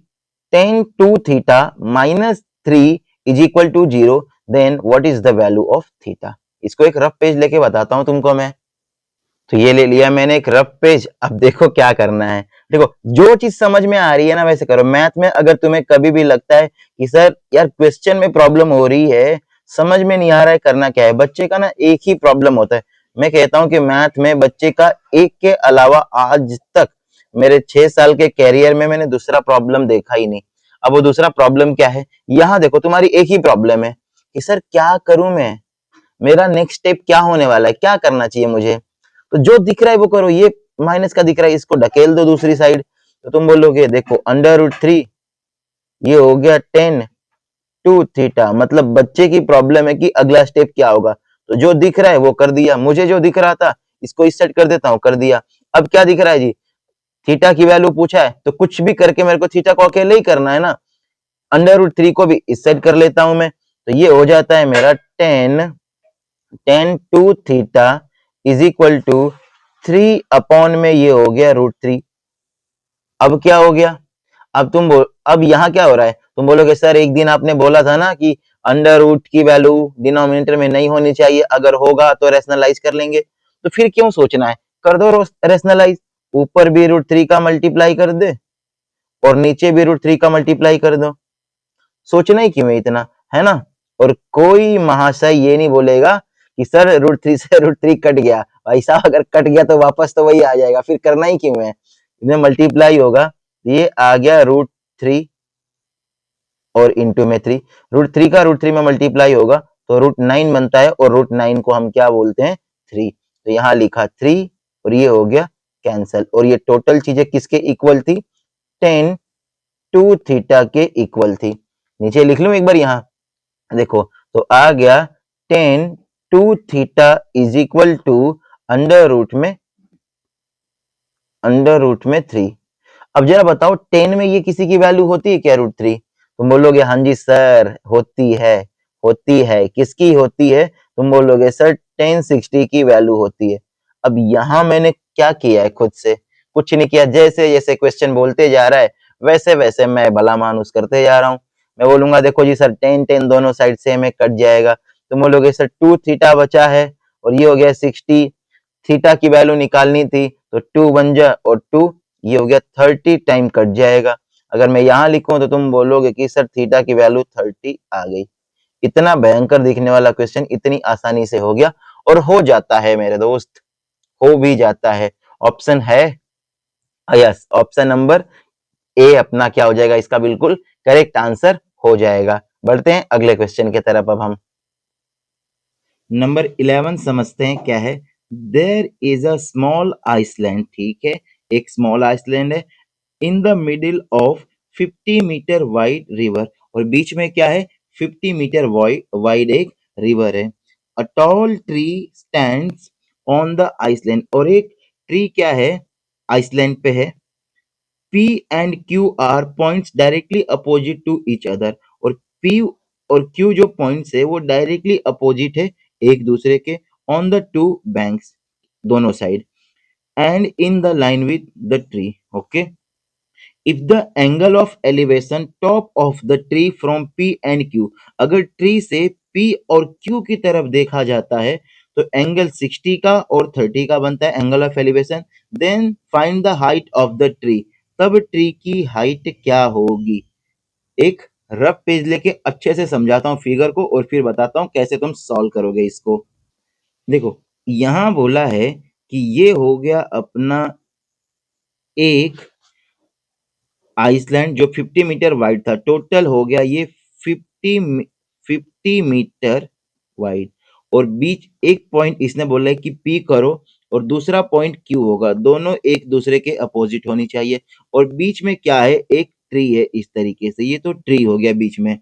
tan 2 theta minus 3 is equal to 0, then what is the value of theta. इसको एक रफ पेज लेके बताता हूं तुमको मैं। तो ये ले लिया मैंने एक रफ पेज। अब देखो क्या करना है, देखो जो चीज समझ में आ रही है ना वैसे करो। मैथ में अगर तुम्हें कभी भी लगता है कि सर यार क्वेश्चन में प्रॉब्लम हो रही है, समझ में नहीं आ रहा है करना क्या है, बच्चे का ना एक ही प्रॉब्लम होता है। मैं कहता हूं कि मैथ में बच्चे का एक के अलावा आज तक मेरे 6 साल के कैरियर में मैंने दूसरा प्रॉब्लम देखा ही नहीं। अब वो दूसरा प्रॉब्लम क्या है, यहाँ देखो तुम्हारी एक ही प्रॉब्लम है कि सर क्या करूं मैं, मेरा नेक्स्ट स्टेप क्या होने वाला है, क्या करना चाहिए मुझे। तो जो दिख रहा है वो करो। ये माइनस का दिख रहा है, इसको ढकेल दो दूसरी साइड, तो तुम बोलोगे देखो अंडर रूट 3 ये हो गया 10 2 थीटा। मतलब बच्चे की प्रॉब्लम है कि अगला स्टेप क्या होगा। तो जो दिख रहा है वो कर दिया, मुझे जो दिख रहा था इसको इस सेट कर देता हूं, कर दिया। अब क्या दिख रहा है जी, थीटा की वैल्यू पूछा है, तो कुछ भी करके मेरे को थीटा को अकेले ही करना है ना। अंडर रूट 3 को भी इस सेट कर लेता हूं मैं, तो ये हो जाता है मेरा 10 2 theta is equal to 3 upon में ये हो गया रूट 3। अब क्या हो गया, अब यहाँ क्या हो रहा है, तुम बोलोगे सर एक दिन आपने बोला था ना कि अंडर रूट की वैल्यू डिनोमिनेटर में नहीं होनी चाहिए, अगर होगा तो रेशनलाइज कर लेंगे। तो फिर क्यों सोचना है, कर दो रेशनलाइज। ऊपर भी रूट 3 का मल्टीप्लाई कर दे और नीचे भी रूट 3 का मल्टीप्लाई कर दो। सोचना ही क्यों है इतना, है ना। और कोई महाशय ये नहीं बोलेगा कि सर रूट 3 से रूट 3 कट गया। भाई साहब अगर कट गया तो वापस तो वही आ जाएगा, फिर करना ही क्यों है। इनमें मल्टीप्लाई होगा, ये आ गया रूट 3 और इंटू में 3। रूट 3 का रूट 3 में मल्टीप्लाई होगा तो रूट 9 बनता है, और रूट 9 को हम क्या बोलते हैं 3। तो यहाँ लिखा 3 और ये हो गया कैंसल। और ये टोटल चीजें किसके इक्वल थी, 10 2 थीटा के इक्वल थी। नीचे लिख लूं एक बार, यहाँ देखो तो आ गया 10 2 theta is equal to under root में 3। अब जरा बताओ 10 में ये किसी की वैल्यू होती है क्या रूट 3। तुम बोलोगे हाँ जी सर होती है, होती है। किसकी होती है, तुम बोलोगे सर 1060 की वैल्यू होती है। अब यहां मैंने क्या किया है, खुद से कुछ नहीं किया, जैसे जैसे क्वेश्चन बोलते जा रहा है वैसे वैसे मैं भला मानुस करते जा रहा हूं। मैं बोलूंगा देखो जी सर 10 10 दोनों साइड से हमें कट जाएगा। तुम बोलोगे सर 2 थीटा बचा है और ये हो गया 60। थीटा की वैल्यू निकालनी थी तो 2 बन जा और 2 ये हो गया 30 टाइम कट जाएगा। अगर मैं यहाँ लिखूं तो तुम बोलोगे कि सर थीटा की वैल्यू 30 आ गई। इतना भयंकर दिखने वाला क्वेश्चन इतनी आसानी से हो गया, और हो जाता है मेरे दोस्त, हो भी जाता है। ऑप्शन है यस, ऑप्शन नंबर ए अपना क्या हो जाएगा, इसका बिल्कुल करेक्ट आंसर हो जाएगा। बढ़ते हैं अगले क्वेश्चन की तरफ अब हम। नंबर 11 समझते हैं क्या है। There is a small island, ठीक है, एक स्मॉल आइसलैंड है in the middle of 50 metre wide river, और बीच में क्या है, 50 मीटर वाइड एक रिवर है। A tall tree stands on the island, और एक ट्री क्या है, आइसलैंड पे है। P and Q are points directly opposite to each other, और P और Q जो पॉइंट्स है वो डायरेक्टली अपोजिट है एक दूसरे के, ऑन द टू बैंक्स, दोनों side, and in the line with the tree, okay. If the angle of elevation top of the tree from P and Q, अगर ट्री से P और Q की तरफ देखा जाता है तो एंगल 60 का और 30 का बनता है angle of elevation. Then find the height of the tree, तब ट्री की हाइट क्या होगी। एक रफ पेज लेके अच्छे से समझाता हूँ फिगर को और फिर बताता हूँ कैसे तुम सॉल्व करोगे इसको। देखो यहां बोला है कि ये हो गया अपना एक आइसलैंड जो 50 मीटर वाइड था, टोटल हो गया ये 50 मीटर वाइड, और बीच एक पॉइंट इसने बोला है कि पी करो और दूसरा पॉइंट क्यू होगा, दोनों एक दूसरे के अपोजिट होनी चाहिए, और बीच में क्या है, एक ट्री है इस तरीके से, ये तो ट्री हो गया बीच में।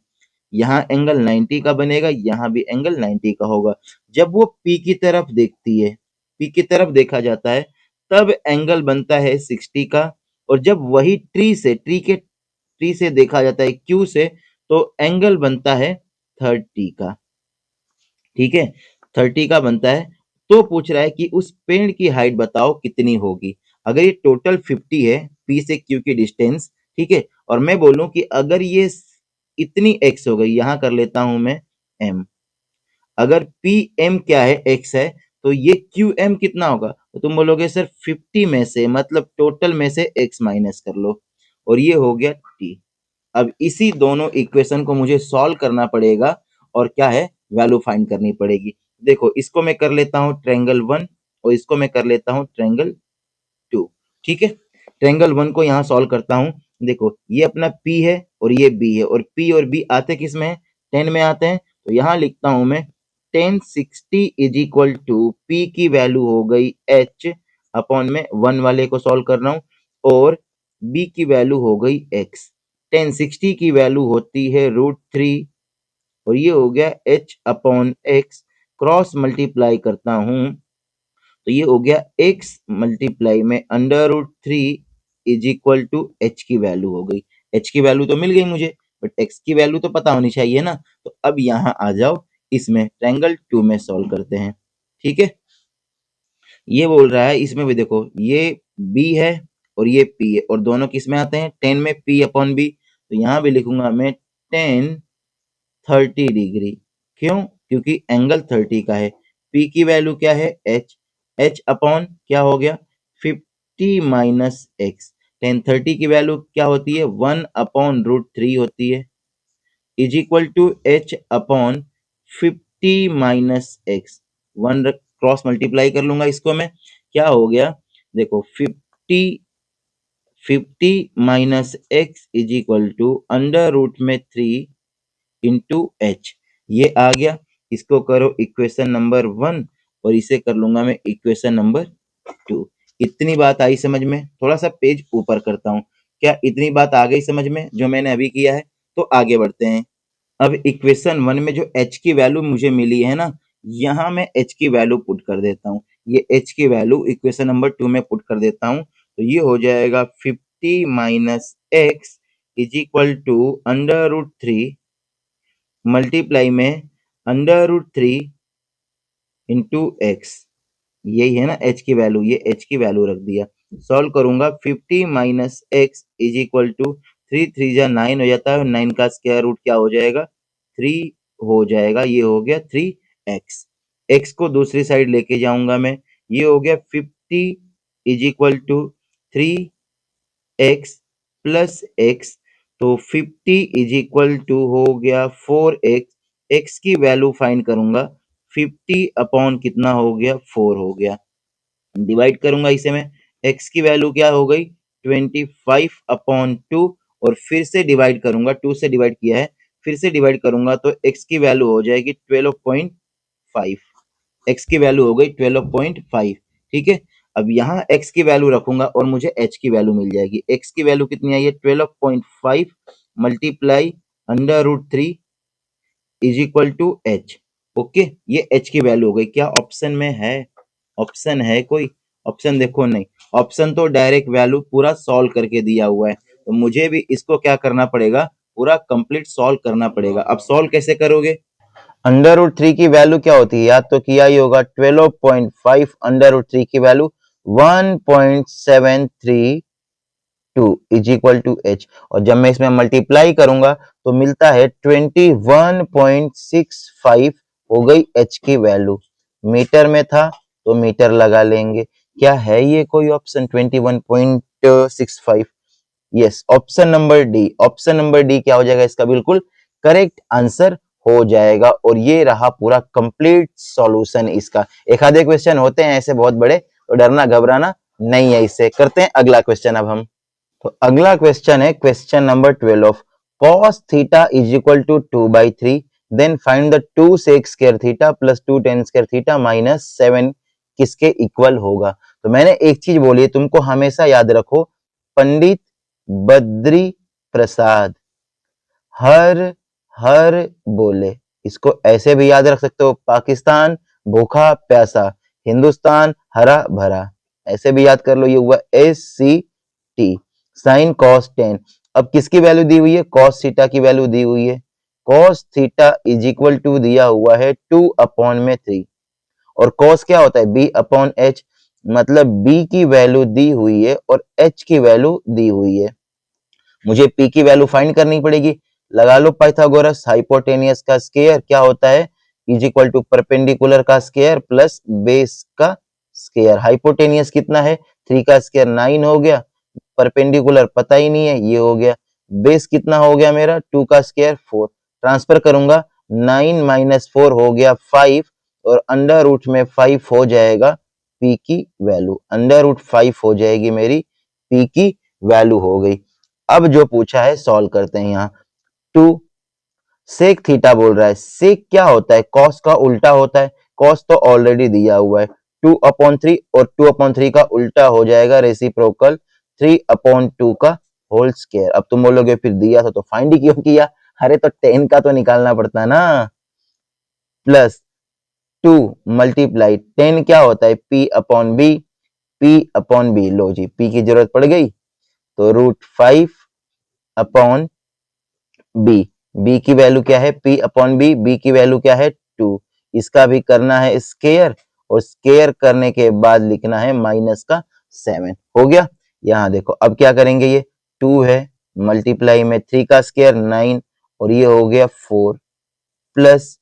यहाँ एंगल 90 का बनेगा, यहाँ भी एंगल 90 का होगा। जब वो पी की तरफ देखती है, पी की तरफ देखा जाता है, तब एंगल बनता है 60 का, और जब वही ट्री से देखा जाता है क्यू से, तो एंगल बनता है 30 का, ठीक है, 30 का बनता है। तो पूछ रहा है कि उस पेड़ की हाइट बताओ कितनी होगी। अगर ये टोटल 50 है, पी से क्यू की डिस्टेंस, ठीक है, और मैं बोलूं कि अगर ये इतनी एक्स हो गई, यहां कर लेता हूं मैं एम, अगर पी एम क्या है, एक्स है, तो ये क्यू एम कितना होगा, तो तुम बोलोगे सर 50 में से, मतलब टोटल में से एक्स माइनस कर लो, और ये हो गया टी। अब इसी दोनों इक्वेशन को मुझे सॉल्व करना पड़ेगा और क्या है, वैल्यू फाइंड करनी पड़ेगी। देखो इसको मैं कर लेता हूँ ट्रायंगल 1 और इसको मैं कर लेता हूँ ट्रायंगल 2, ठीक है। ट्रायंगल 1 को यहाँ सॉल्व करता हूँ। देखो ये अपना P है और ये B है, और P और B आते किस में है, 10 में आते हैं, तो यहाँ लिखता हूँ मैं 10 60 इज इक्वल टू P की वैल्यू हो गई H अपॉन में 1 वाले को सॉल्व कर रहा हूँ, और B की वैल्यू हो गई X। 10 60 की वैल्यू होती है √3, और ये हो गया H upon X, cross multiply करता हूँ तो ये हो गया x मल्टीप्लाई में √3 इज इक्वल टू h की वैल्यू हो गई। h की वैल्यू तो मिल गई मुझे, बट x की वैल्यू तो पता होनी चाहिए ना। तो अब यहाँ आ जाओ, इसमें ट्रायंगल 2 में सॉल्व करते हैं, ठीक है। ये बोल रहा है इसमें भी देखो, ये b है और ये p है, और दोनों किस में आते हैं, 10 में p अपॉन b, तो यहाँ भी लिखूंगा मैं 10 30 डिग्री। क्यों, क्योंकि एंगल 30 का है। P की वैल्यू क्या है, H, H अपॉन क्या हो गया 50 माइनस एक्स। 10 30 की वैल्यू क्या होती है, 1 अपॉन √3 होती है, is equal to H upon 50 minus x. 1 cross multiply कर लूंगा इसको मैं, क्या हो गया, देखो 50 minus x is equal to √3 into H, ये आ गया। इसको करो इक्वेशन नंबर 1 और इसे कर लूंगा मैं इक्वेशन नंबर 2। इतनी बात आई समझ में, थोड़ा सा पेज ऊपर करता हूँ, क्या इतनी बात आ गई समझ में जो मैंने अभी किया है। तो आगे बढ़ते हैं। अब इक्वेशन 1 में जो h की वैल्यू मुझे मिली है ना, यहाँ मैं h की वैल्यू पुट कर देता हूँ, ये h की वैल्यू इक्वेशन नंबर 2 में पुट कर देता हूँ, तो ये हो जाएगा 50 minus x is equal to √3 multiply में √3 इंटू एक्स, यही है ना h की वैल्यू, ये h की वैल्यू रख दिया। सॉल्व करूंगा 50 minus x is equal to 3 3 जा 9 हो जाता है, 9 का स्क्वायर रूट क्या हो जाएगा, 3 हो जाएगा, ये हो गया 3x। x को दूसरी साइड लेके जाऊंगा मैं, ये हो गया 50 is equal to 3x plus x, तो 50 इज इक्वल टू हो गया 4x। x की वैल्यू फाइंड करूंगा, 50 अपॉन कितना हो गया, 4 हो गया, डिवाइड करूंगा इसे मैं, x की वैल्यू क्या हो गई 25/2 और फिर से डिवाइड करूंगा, 2 से डिवाइड किया है, फिर से डिवाइड करूंगा तो x की वैल्यू हो जाएगी 12.5। x की वैल्यू हो गई 12.5। ठीक है, अब यहाँ x की वैल्यू रखूंगा और मुझे h की वैल्यू मिल जाएगी। x की वैल्यू कितनी आई है 12.5 multiply √3 is equal to h। Okay, ये h की वैल्यू हो गई। क्या ऑप्शन में है? ऑप्शन है कोई? ऑप्शन देखो नहीं, ऑप्शन तो डायरेक्ट वैल्यू पूरा सॉल्व करके दिया हुआ है, तो मुझे भी इसको क्या करना पड़ेगा, पूरा कंप्लीट सॉल्व करना पड़ेगा। अब सॉल्व कैसे करोगे? √3 की वैल्यू क्या होती है? याद तो किया ही होगा, 12.5 √3 की value 1.732 is equal to h, और जब मैं इसमें मल्टीप्लाई करूंगा तो मिलता है 21.65 हो गई h की वैल्यू। मीटर में था तो मीटर लगा लेंगे। क्या है ये कोई option 21.65? Yes, option number D. Option number D क्या हो जाएगा इसका बिल्कुल करेक्ट आंसर हो जाएगा। और ये रहा पूरा कंप्लीट सॉल्यूशन इसका। एक आधे क्वेश्चन होते हैं ऐसे बहुत बड़े, तो डरना घबराना नहीं है इससे। करते हैं अगला क्वेश्चन अब हम। तो अगला क्वेश्चन है question number 12। cos theta is equal to 2/3, then find the 2 sec square theta plus 2 tan square theta minus 7 किसके इक्वल होगा? तो मैंने एक चीज बोली है, तुमको हमेशा याद रखो, पंडित बद्री प्रसाद हर हर बोले। इसको ऐसे भी याद रख सकते हो, पाकिस्तान भूखा प्यासा, हिंदुस्तान हरा भरा, ऐसे भी याद कर लो। ये हुआ SCT, साइन कॉस टेन। अब किसकी वैल्यू दी हुई है? कॉस थीटा की वैल्यू दी हुई है। Cos theta is equal to दिया हुआ है 2/3, और कॉस क्या होता है? B/H, मतलब B की वैल्यू दी हुई है और H की वैल्यू दी हुई है। मुझे P की वैल्यू फाइंड करनी पड़ेगी। लगा लो पाइथागोरस। हाइपोटेनियस का स्क्वायर क्या होता है? इज इक्वल टू परपेंडिकुलर का स्क्वायर प्लस बेस का स्क्वायर। हाइपोटेनियस कितना है? 3 का स्क्वायर 9 हो गया, परपेंडिकुलर पता ही नहीं है, ये हो गया। बेस कितना हो गया मेरा? 2 का स्क्वायर 4। ट्रांसफर करूंगा, 9 माइनस 4 हो गया 5, और अंडर रूट में 5 हो जाएगा P की वैल्यू। अंडर रूट 5 हो जाएगी मेरी P की वैल्यू हो गई। अब जो पूछा है सॉल्व करते हैं। यहाँ 2 सेक थीटा बोल रहा है। सेक क्या होता है? कॉस का उल्टा होता है। कॉस तो ऑलरेडी दिया हुआ है 2/3, और 2/3 का उल्टा हो जाएगा रेसिप्रोकल 3/2 का होल स्क्वायर। अब तुम बोलोगे फिर दिया था तो फाइंड ही क्यों किया? अरे तो 10 का तो निकालना पड़ता है ना। प्लस 2 मल्टीप्लाई 10 क्या होता है? P/B। P/B, लो जी, P की जरूरत पड़ गई तो √5/B। B की वैल्यू क्या है? P/B। B की वैल्यू क्या है? 2। इसका भी करना है स्क्वायर, और स्क्वायर करने के बाद लिखना है माइनस का 7। हो गया। यहाँ देखो अब क्या करेंगे, ये 2 है, मल्टीप्लाई में 3 का स्क्वायर 9, और ये हो गया 4, प्लस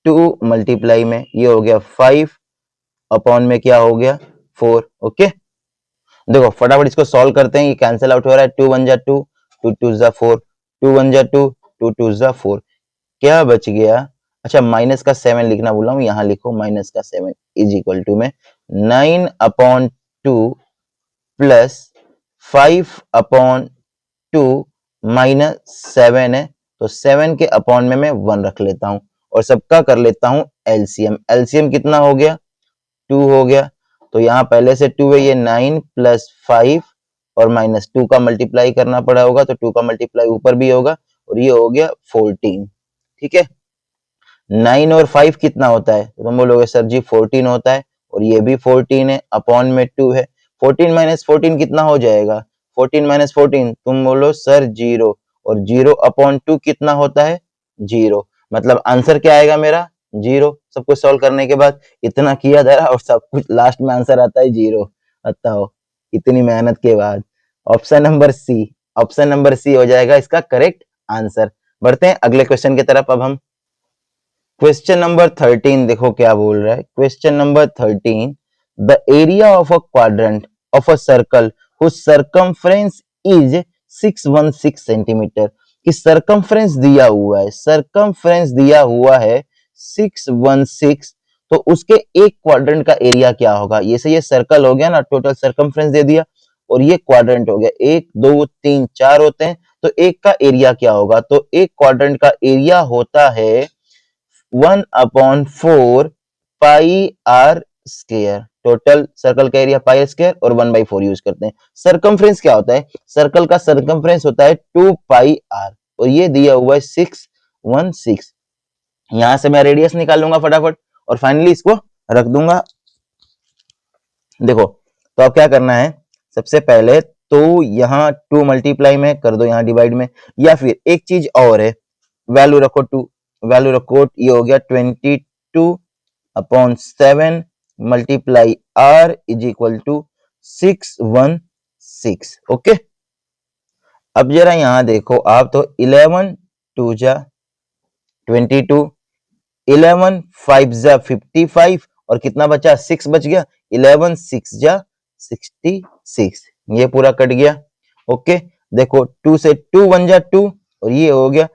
2 मल्टीप्लाई में ये हो गया 5 अपॉन में क्या हो गया 4। ओके, देखो फटाफट इसको सॉल्व करते हैं। ये कैंसिल आउट हो रहा है, 2 1 जा 2, 2 2 जा 4, 2 1 जा 2, 2 2 जा 4, क्या बच गया? अच्छा, माइनस का 7 लिखना भूला हूं, यहाँ लिखो माइनस का 7 इज इक्वल टू में 9/2 प्लस 5/2 माइनस 7 है, तो 7 के अपॉन में मैं 1 रख लेता हूं, और सबका कर लेता हूं एलसीएम। एलसीएम कितना हो गया? 2 हो गया। तो यहाँ पहले से 2 है, ये 9 प्लस 5 और माइनस 2 का मल्टीप्लाई करना पड़ा होगा, तो 2 का मल्टीप्लाई ऊपर भी होगा, और ये हो गया 14। ठीक है, 9 और 5 कितना होता है? तो तुम बोलोगे सर जी 14 होता है, और ये भी 14 है, अपॉन में 2 है। 14 माइनस 14 कितना हो जाएगा? 14 माइनस 14 तुम बोलो सर 0, और 0/2 कितना होता है? 0। मतलब आंसर क्या आएगा मेरा? 0। सब कुछ सॉल्व करने के बाद इतना किया धरा और सब कुछ लास्ट में आंसर आता है 0। बताओ, इतनी मेहनत के बाद। Option number C, option number C हो जाएगा इसका करेक्ट आंसर। बढ़ते हैं अगले क्वेश्चन की तरफ अब हम। क्वेश्चन नंबर 13 देखो क्या बोल रहा है। Question number 13, the area of a quadrant of a circle whose circumference is 616 centimetre. कि सर्कमफ्रेंस दिया हुआ है, सर्कमफ्रेंस दिया हुआ है 616, तो उसके एक क्वाड्रेंट का एरिया क्या होगा? ये से ये सर्कल हो गया ना, टोटल सर्कमफ्रेंस दे दिया, और ये क्वाड्रेंट हो गया, 1 2 3 4 होते हैं, तो एक का एरिया क्या होगा, तो एक क्वाड्रेंट का एरिया होता है 1/4 पाई आर स्क्वायर। टोटल सर्कल का एरिया पाई स्क्वायर और 1/4 यूज करते हैं। सरकमफ्रेंस क्या होता है, सर्कल का सरकमफ्रेंस होता है 2 पाई आर और ये दिया हुआ है 616। यहां से मैं रेडियस निकाल लूंगा फटाफट और फाइनली इसको रख दूंगा। देखो तो अब क्या करना है, सबसे पहले तो यहाँ 2 मल्टीप्लाई में कर दो, यहाँ डिवाइड में, या फिर एक चीज और है, वैल्यू रखो 2, वैल्यू रखो, ये हो गया 22/7 multiply r is equal to 616। Okay, अब जरा यहां देखो आप, तो 11 2 जा 22, 11 5 जा 55 और कितना बचा, 6 बच गया, 11 6 जा 66, ये पूरा कट गया। ओके, देखो 2 से 2 1 जा 2 और ये हो गया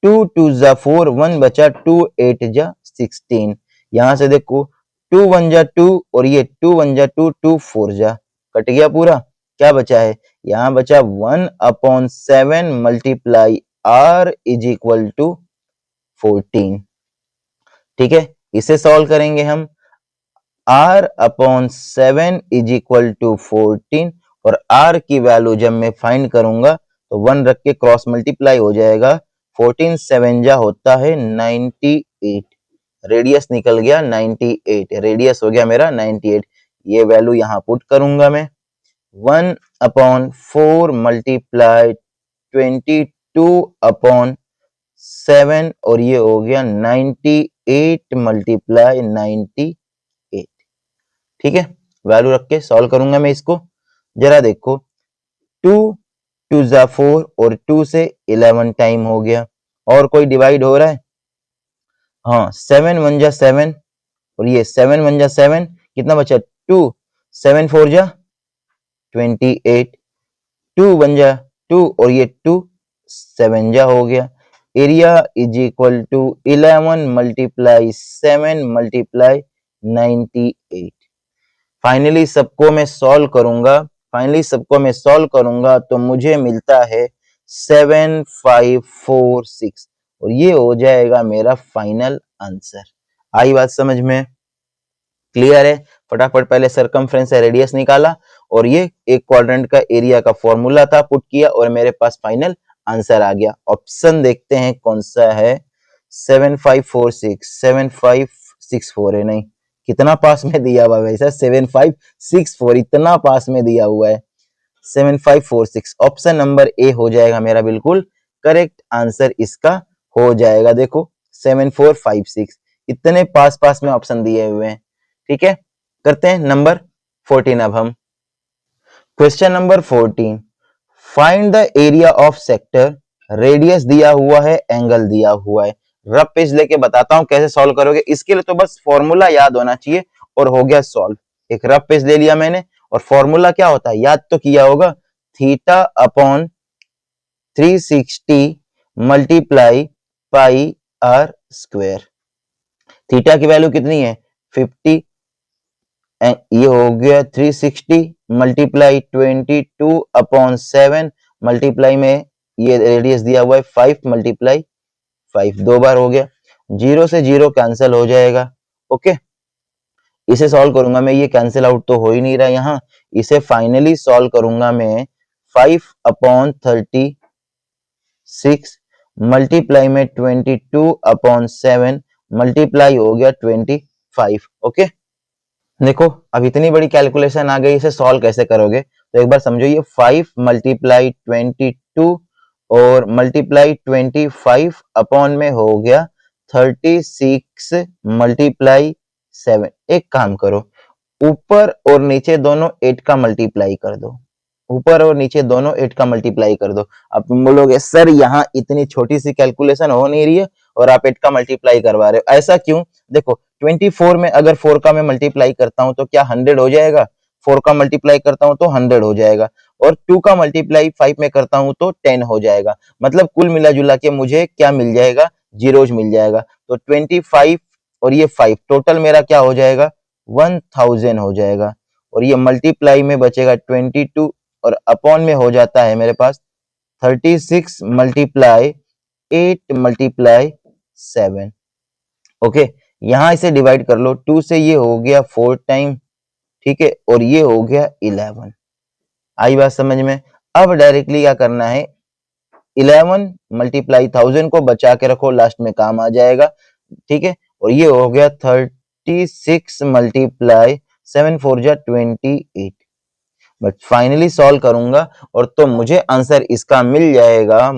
2 2 जा 4, 1 बचा, 2 8 जा 16। यहां से देखो 2 1 जा 2 और ये 2 1 जा 2, 2 4 जा, कट गया पूरा। क्या बचा है, यहां बचा 1/7 multiply r is equal to 14। ठीक है, इसे सॉल्व करेंगे हम, r/7 इज इक्वल टू 14 और r की वैल्यू जब मैं फाइंड करूंगा तो 1 रख के क्रॉस मल्टीप्लाई हो जाएगा, 14 7 जा होता है 98, रेडियस निकल गया 98, रेडियस हो गया मेरा 98। ये वैल्यू यहां पुट करूंगा मैं, 1/4 मल्टीप्लाई 22/7 और ये हो गया 98 मल्टीप्लाई 98। ठीक है, वैल्यू रख के सॉल्व करूंगा मैं इसको। जरा देखो 2 2 जा 4 और 2 से 11 टाइम हो गया, और कोई डिवाइड हो रहा है, हाँ 7 1 जा 7 और ये 7 1 जा 7, कितना बचा 2, 7 4 जा 28, 2 1 जा 2 और ये 2 7 जा हो गया। Area is equal to 11 multiply 7 multiply 98। Finally सबको मैं सॉल्व करूंगा, तो मुझे मिलता है 7546 और ये हो जाएगा मेरा फाइनल आंसर। आई बात समझ में, क्लियर है? फटाफट पहले सरकमफ्रेंस से रेडियस निकाला और ये एक क्वाड्रेंट का एरिया का फॉर्मूला था, पुट किया और मेरे पास फाइनल आंसर आ गया। ऑप्शन देखते हैं कौन सा है, 7546, 7564 है, नहीं कितना पास में दिया हुआ है वैसा, 7564 इतना पास में दिया हुआ है, 7546 ऑप्शन नंबर ए हो जाएगा मेरा बिल्कुल करेक्ट आंसर, इसका हो जाएगा। देखो 7456 इतने पास पास में ऑप्शन दिए हुए हैं। ठीक है, करते हैं नंबर 14। अब हम question number 14, find the area of sector, radius दिया हुआ है, एंगल दिया हुआ है। रफ पेज लेके बताता हूं कैसे सॉल्व करोगे, इसके लिए तो बस फॉर्मूला याद होना चाहिए और हो गया सॉल्व। एक रफ पेज ले लिया मैंने और फॉर्मूला क्या होता है याद तो किया होगा, theta upon 360 multiply pi r square. थीटा की वैल्यू कितनी है 50, ये हो गया 360 मल्टीप्लाई 22/7 मल्टीप्लाई में ये रेडियस दिया हुआ है 5 मल्टीप्लाई 5, 2 बार हो गया, 0 से 0 कैंसिल हो जाएगा। ओके, इसे सॉल्व करूंगा मैं, ये कैंसिल आउट तो हो ही नहीं रहा यहाँ, इसे फाइनली सॉल्व करूंगा मैं 5/36 मल्टीप्लाई में 22/7 मल्टीप्लाई हो गया 25। ओके, देखो अब इतनी बड़ी कैलकुलेशन आ गई, इसे सॉल्व कैसे करोगे, तो एक बार समझो, ये 5 मल्टीप्लाई 22 और मल्टीप्लाई 25 अपॉन में हो गया 36 मल्टीप्लाई 7। एक काम करो, ऊपर और नीचे दोनों 8 का मल्टीप्लाई कर दो, ऊपर और नीचे दोनों 8 का मल्टीप्लाई कर दो। अब तुम बोलोगे सर यहाँ इतनी छोटी सी कैलकुलेशन हो नहीं रही है और आप 8 का मल्टीप्लाई करवा रहे हो, ऐसा क्यों? देखो 24 में अगर 4 का मैं मल्टीप्लाई करता हूं तो क्या 100 हो जाएगा, 4 का मल्टीप्लाई करता हूं तो 100 हो जाएगा, और 2 का मल्टीप्लाई 5 में करता हूं तो 10 हो जाएगा। मतलब कुल मिला जुला के मुझे क्या मिल जाएगा, जीरोज मिल जाएगा। तो 25 और ये 5 टोटल मेरा क्या हो जाएगा 1000 हो जाएगा, और ये मल्टीप्लाई में बचेगा 22 और अपॉन में हो जाता है मेरे पास 36 मल्टीप्लाई 8 मल्टीप्लाई 7। ओके, यहां इसे डिवाइड कर लो, 2 से ये हो गया 4 टाइम, ठीक है, और ये हो गया 11। आई बात समझ में? अब डायरेक्टली क्या करना है, 11 मल्टीप्लाई 1000 को बचा के रखो, लास्ट में काम आ जाएगा, ठीक है, और ये हो गया 36 मल्टीप्लाई 7 4 जा 28। बट फाइनली सॉल्व करूंगा और तो मुझे आंसर इसका मिल जाएगा,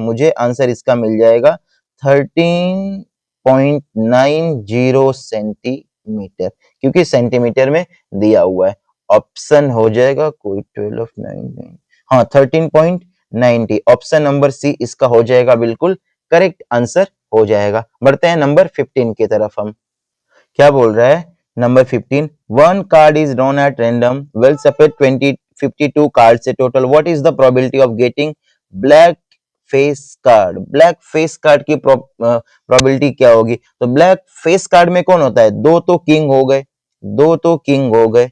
13.90 सेंटीमीटर, क्योंकि सेंटीमीटर में दिया हुआ है। ऑप्शन हो जाएगा कोई 12 9, हाँ 13.90, ऑप्शन नंबर सी इसका हो जाएगा, बिल्कुल करेक्ट आंसर हो जाएगा। बढ़ते हैं नंबर 15 की तरफ। हम क्या बोल रहा है, number 15, one card is drawn at random, well सपेट 52 कार्ड से टोटल, what is the probability of getting black face card? Black face card की प्रोबेबिलिटी क्या होगी? तो ब्लैक फेस कार्ड में कौन होता है, दो तो किंग हो गए,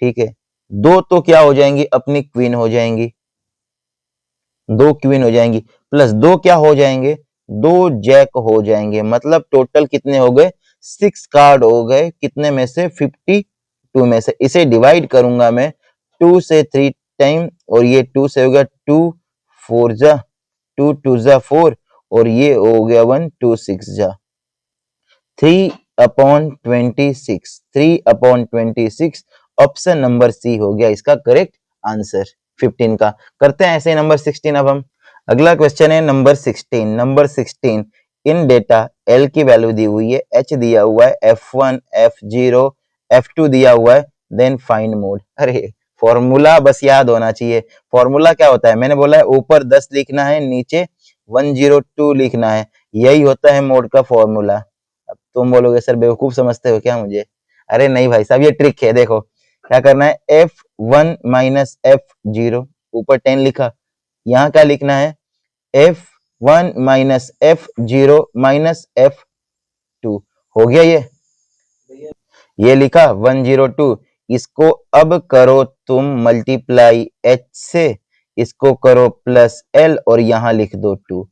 ठीक है, दो तो क्या हो जाएंगी, अपनी क्वीन हो जाएंगी, दो क्वीन हो जाएंगी, प्लस दो क्या हो जाएंगे, दो जैक हो जाएंगे, मतलब टोटल कितने हो गए, 6 कार्ड हो गए, कितने में से, 52 में से। इसे डिवाइड करूंगा मैं 2 से 3 टाइम, और ये 2 से हो गया 2 4 जा 2 2 जा 4, और ये हो गया 1 2 6 जा 3/26, ऑप्शन नंबर सी हो गया इसका करेक्ट आंसर 15 का। करते हैं ऐसे नंबर 16। अब हम अगला क्वेश्चन है नंबर 16। इन डेटा L की वैल्यू दी हुई है, H दिया हुआ है, F1 F0 F2 दिया हुआ है, देन फाइंड मोड। अरे फॉर्मूला बस याद होना चाहिए। फॉर्मूला क्या होता है, मैंने बोला है ऊपर 10 लिखना है, नीचे 102 लिखना है, यही होता है मोड का फॉर्मूला। अब तुम बोलोगे सर बेवकूफ समझते हो क्या मुझे? अरे नहीं भाई साहब, ये ट्रिक है। देखो क्या करना है, F1 माइनस F0, ऊपर 10 लिखा, यहाँ क्या लिखना है, F1 minus F0 minus F2, हो गया ये लिखा 102। इसको अब करो तुम मल्टीप्लाई H से, इसको करो प्लस L, और यहाँ लिख दो 2,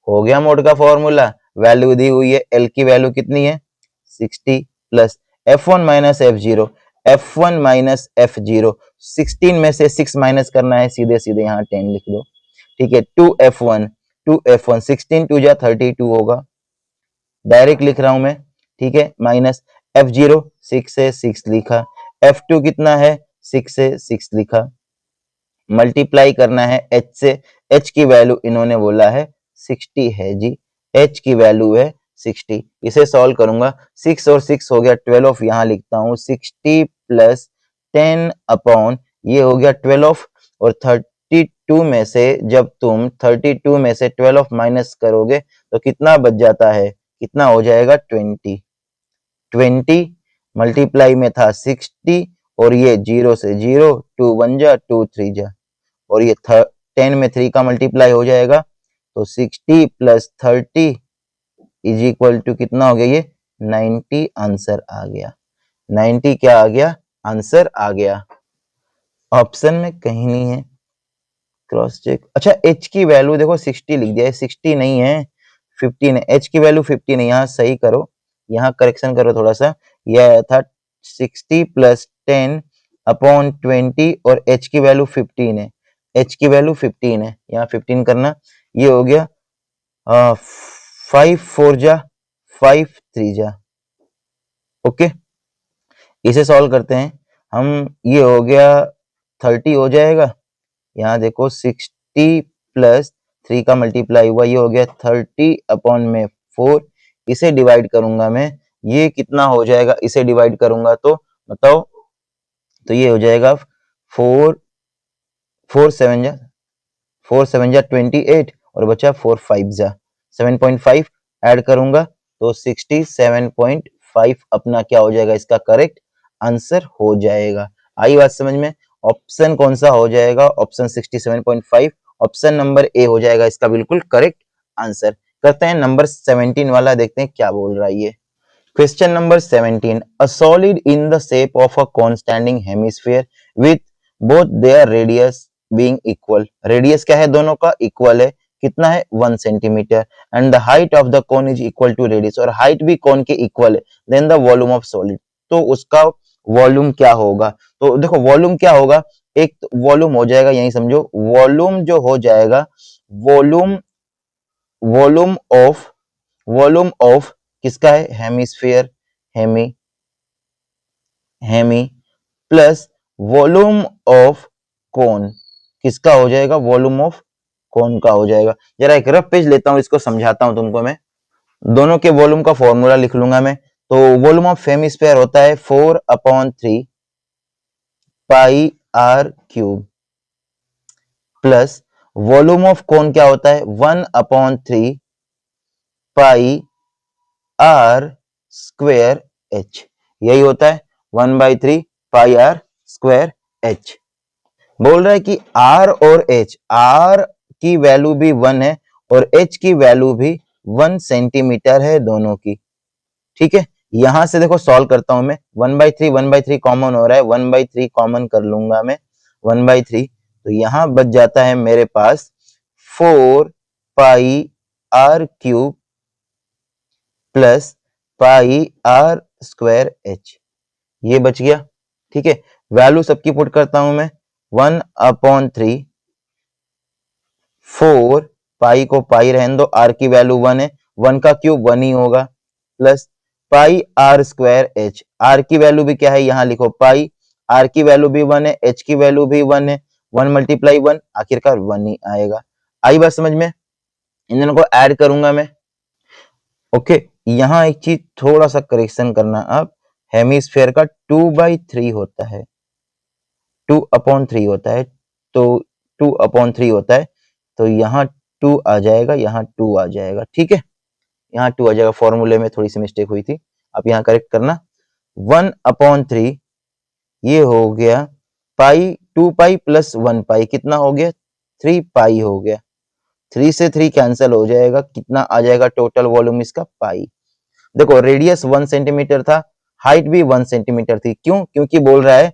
हो गया मोड का फॉर्मूला। वैल्यू दी हुई है, L की वैल्यू कितनी है 60, plus F1 minus F0, F1 minus F0, 16 में से 6 माइनस करना है, सीधे सीधे यहाँ 10 लिख दो, ठीक है, 2F1 16 2 जा 32 होगा, डायरेक्ट लिख रहा हूं मैं, ठीक है, माइनस F0 6 से 6 लिखा, F2 कितना है 6 से 6 लिखा, मल्टीप्लाई करना है H से, H की वैल्यू इन्होंने बोला है 60 है जी, H की वैल्यू है 60। इसे सॉल्व करूंगा, 6 और 6 हो गया 12, यहाँ लिखता हूँ 60 प्लस 10 अपॉन ये हो गया 12, और 32 में से जब तुम 32 में से 12 माइनस करोगे तो कितना बच जाता है, कितना हो जाएगा 20 मल्टीप्लाई में था 60, और ये 0 से 0, 2 1 जा 2 3 जा, और ये 10 में 3 का मल्टीप्लाई हो जाएगा, तो 60 प्लस 30 इज इक्वल टू कितना हो गया, ये 90 आंसर आ गया। 90 क्या आ गया, आंसर आ गया। ऑप्शन में कहीं नहीं है, क्रॉस चेक। अच्छा H की वैल्यू देखो 60 लिख दिया है, 60 नहीं है 15 है, H की वैल्यू 15 है, यहाँ सही करो, यहाँ करेक्शन करो थोड़ा सा, यह था 60 प्लस 10 अपॉन 20, और H की वैल्यू 15 है, H की वैल्यू 15 है, यहाँ 15 करना, ये हो गया 5 4 जा 5 3 जा, ओके। इसे सॉल्व करते हैं हम, ये हो गया 30 हो जाएगा, यहाँ देखो 60 प्लस 3 का मल्टीप्लाई हुआ, ये हो गया 30 अपॉन में 4, इसे डिवाइड करूंगा मैं, ये कितना हो जाएगा, इसे डिवाइड करूंगा तो बताओ, तो ये हो जाएगा 4 4 7 जा 28, और बचा 4 5 जा 7.5, ऐड करूंगा तो 67.5 अपना क्या हो जाएगा, इसका करेक्ट आंसर हो जाएगा। आई बात समझ में? ऑप्शन कौन सा हो जाएगा, ऑप्शन 67.5, ऑप्शन नंबर ए हो जाएगा इसका बिल्कुल करेक्ट आंसर। करते हैं नंबर 17 वाला, देखते हैं क्या बोल रहा है ये। Question number 17, a solid in the shape of a cone standing hemisphere with both their radius being equal, radius क्या है दोनों का इक्वल है, कितना है 1 centimetre, and the height of the cone is equal to radius, और हाइट भी कोन के इक्वल है, then the volume of solid, तो उसका वॉल्यूम क्या होगा। तो देखो वॉल्यूम क्या होगा, एक वॉल्यूम हो जाएगा, यही समझो वॉल्यूम जो हो जाएगा, volume volume of volume of किसका है, hemisphere, hemi hemi plus volume of cone किसका हो जाएगा, वॉल्यूम ऑफ कोन का हो जाएगा। जरा एक रफ पेज लेता हूं, इसको समझाता हूं तुमको मैं, दोनों के वॉल्यूम का फॉर्मूला लिख लूंगा मैं। तो वॉल्यूम ऑफ हेमिस्फीयर होता है 4/3 pi r cube, plus volume of cone क्या होता है 1/3 पाई आर स्क्वायर एच, यही होता है 1/3 पाई आर स्क्वायर एच। बोल रहा है कि आर और एच, आर की वैल्यू भी 1 है और एच की वैल्यू भी 1 सेंटीमीटर है दोनों की, ठीक है। यहां से देखो सॉल्व करता हूं मैं, 1/3 कॉमन हो रहा है, 1/3 कॉमन कर लूंगा मैं, 1/3, तो यहां बच जाता है मेरे पास 4 pi r cube plus pi r square h, ये बच गया, ठीक है। वैल्यू सबकी पुट करता हूं मैं, 1/3 4 पाई को पाई रहने दो, आर की वैल्यू 1 है, 1 का क्यूब 1 ही होगा, plus pi r square H, r की वैल्यू भी क्या है यहां लिखो पाई, आर की वैल्यू भी 1 है, एच की वैल्यू भी 1 है, 1 मल्टीप्लाई 1 आखिरकार 1 ही आएगा। आई बात समझ में, इन दोनों को ऐड करूंगा मैं, ओके। यहां एक चीज थोड़ा सा करेक्शन करना, अब हेमिस्फेयर का 2/3 होता है, 2/3 होता है, तो 2/3 होता है, तो यहाँ 2 आ जाएगा, यहाँ 2 आ जाएगा, ठीक है, यहाँ 2 आ जाएगा, फॉर्मूले में थोड़ी सी मिस्टेक हुई थी, आप यहाँ करेक्ट करना। 1/3 ये हो गया पाई, 2 पाई प्लस 1 पाई कितना हो गया, 3 पाई हो गया, 3 से 3 कैंसिल हो जाएगा, कितना आ जाएगा टोटल वॉल्यूम इसका पाई। देखो रेडियस 1 सेंटीमीटर था, हाइट भी 1 सेंटीमीटर थी, क्यों, क्योंकि बोल रहा है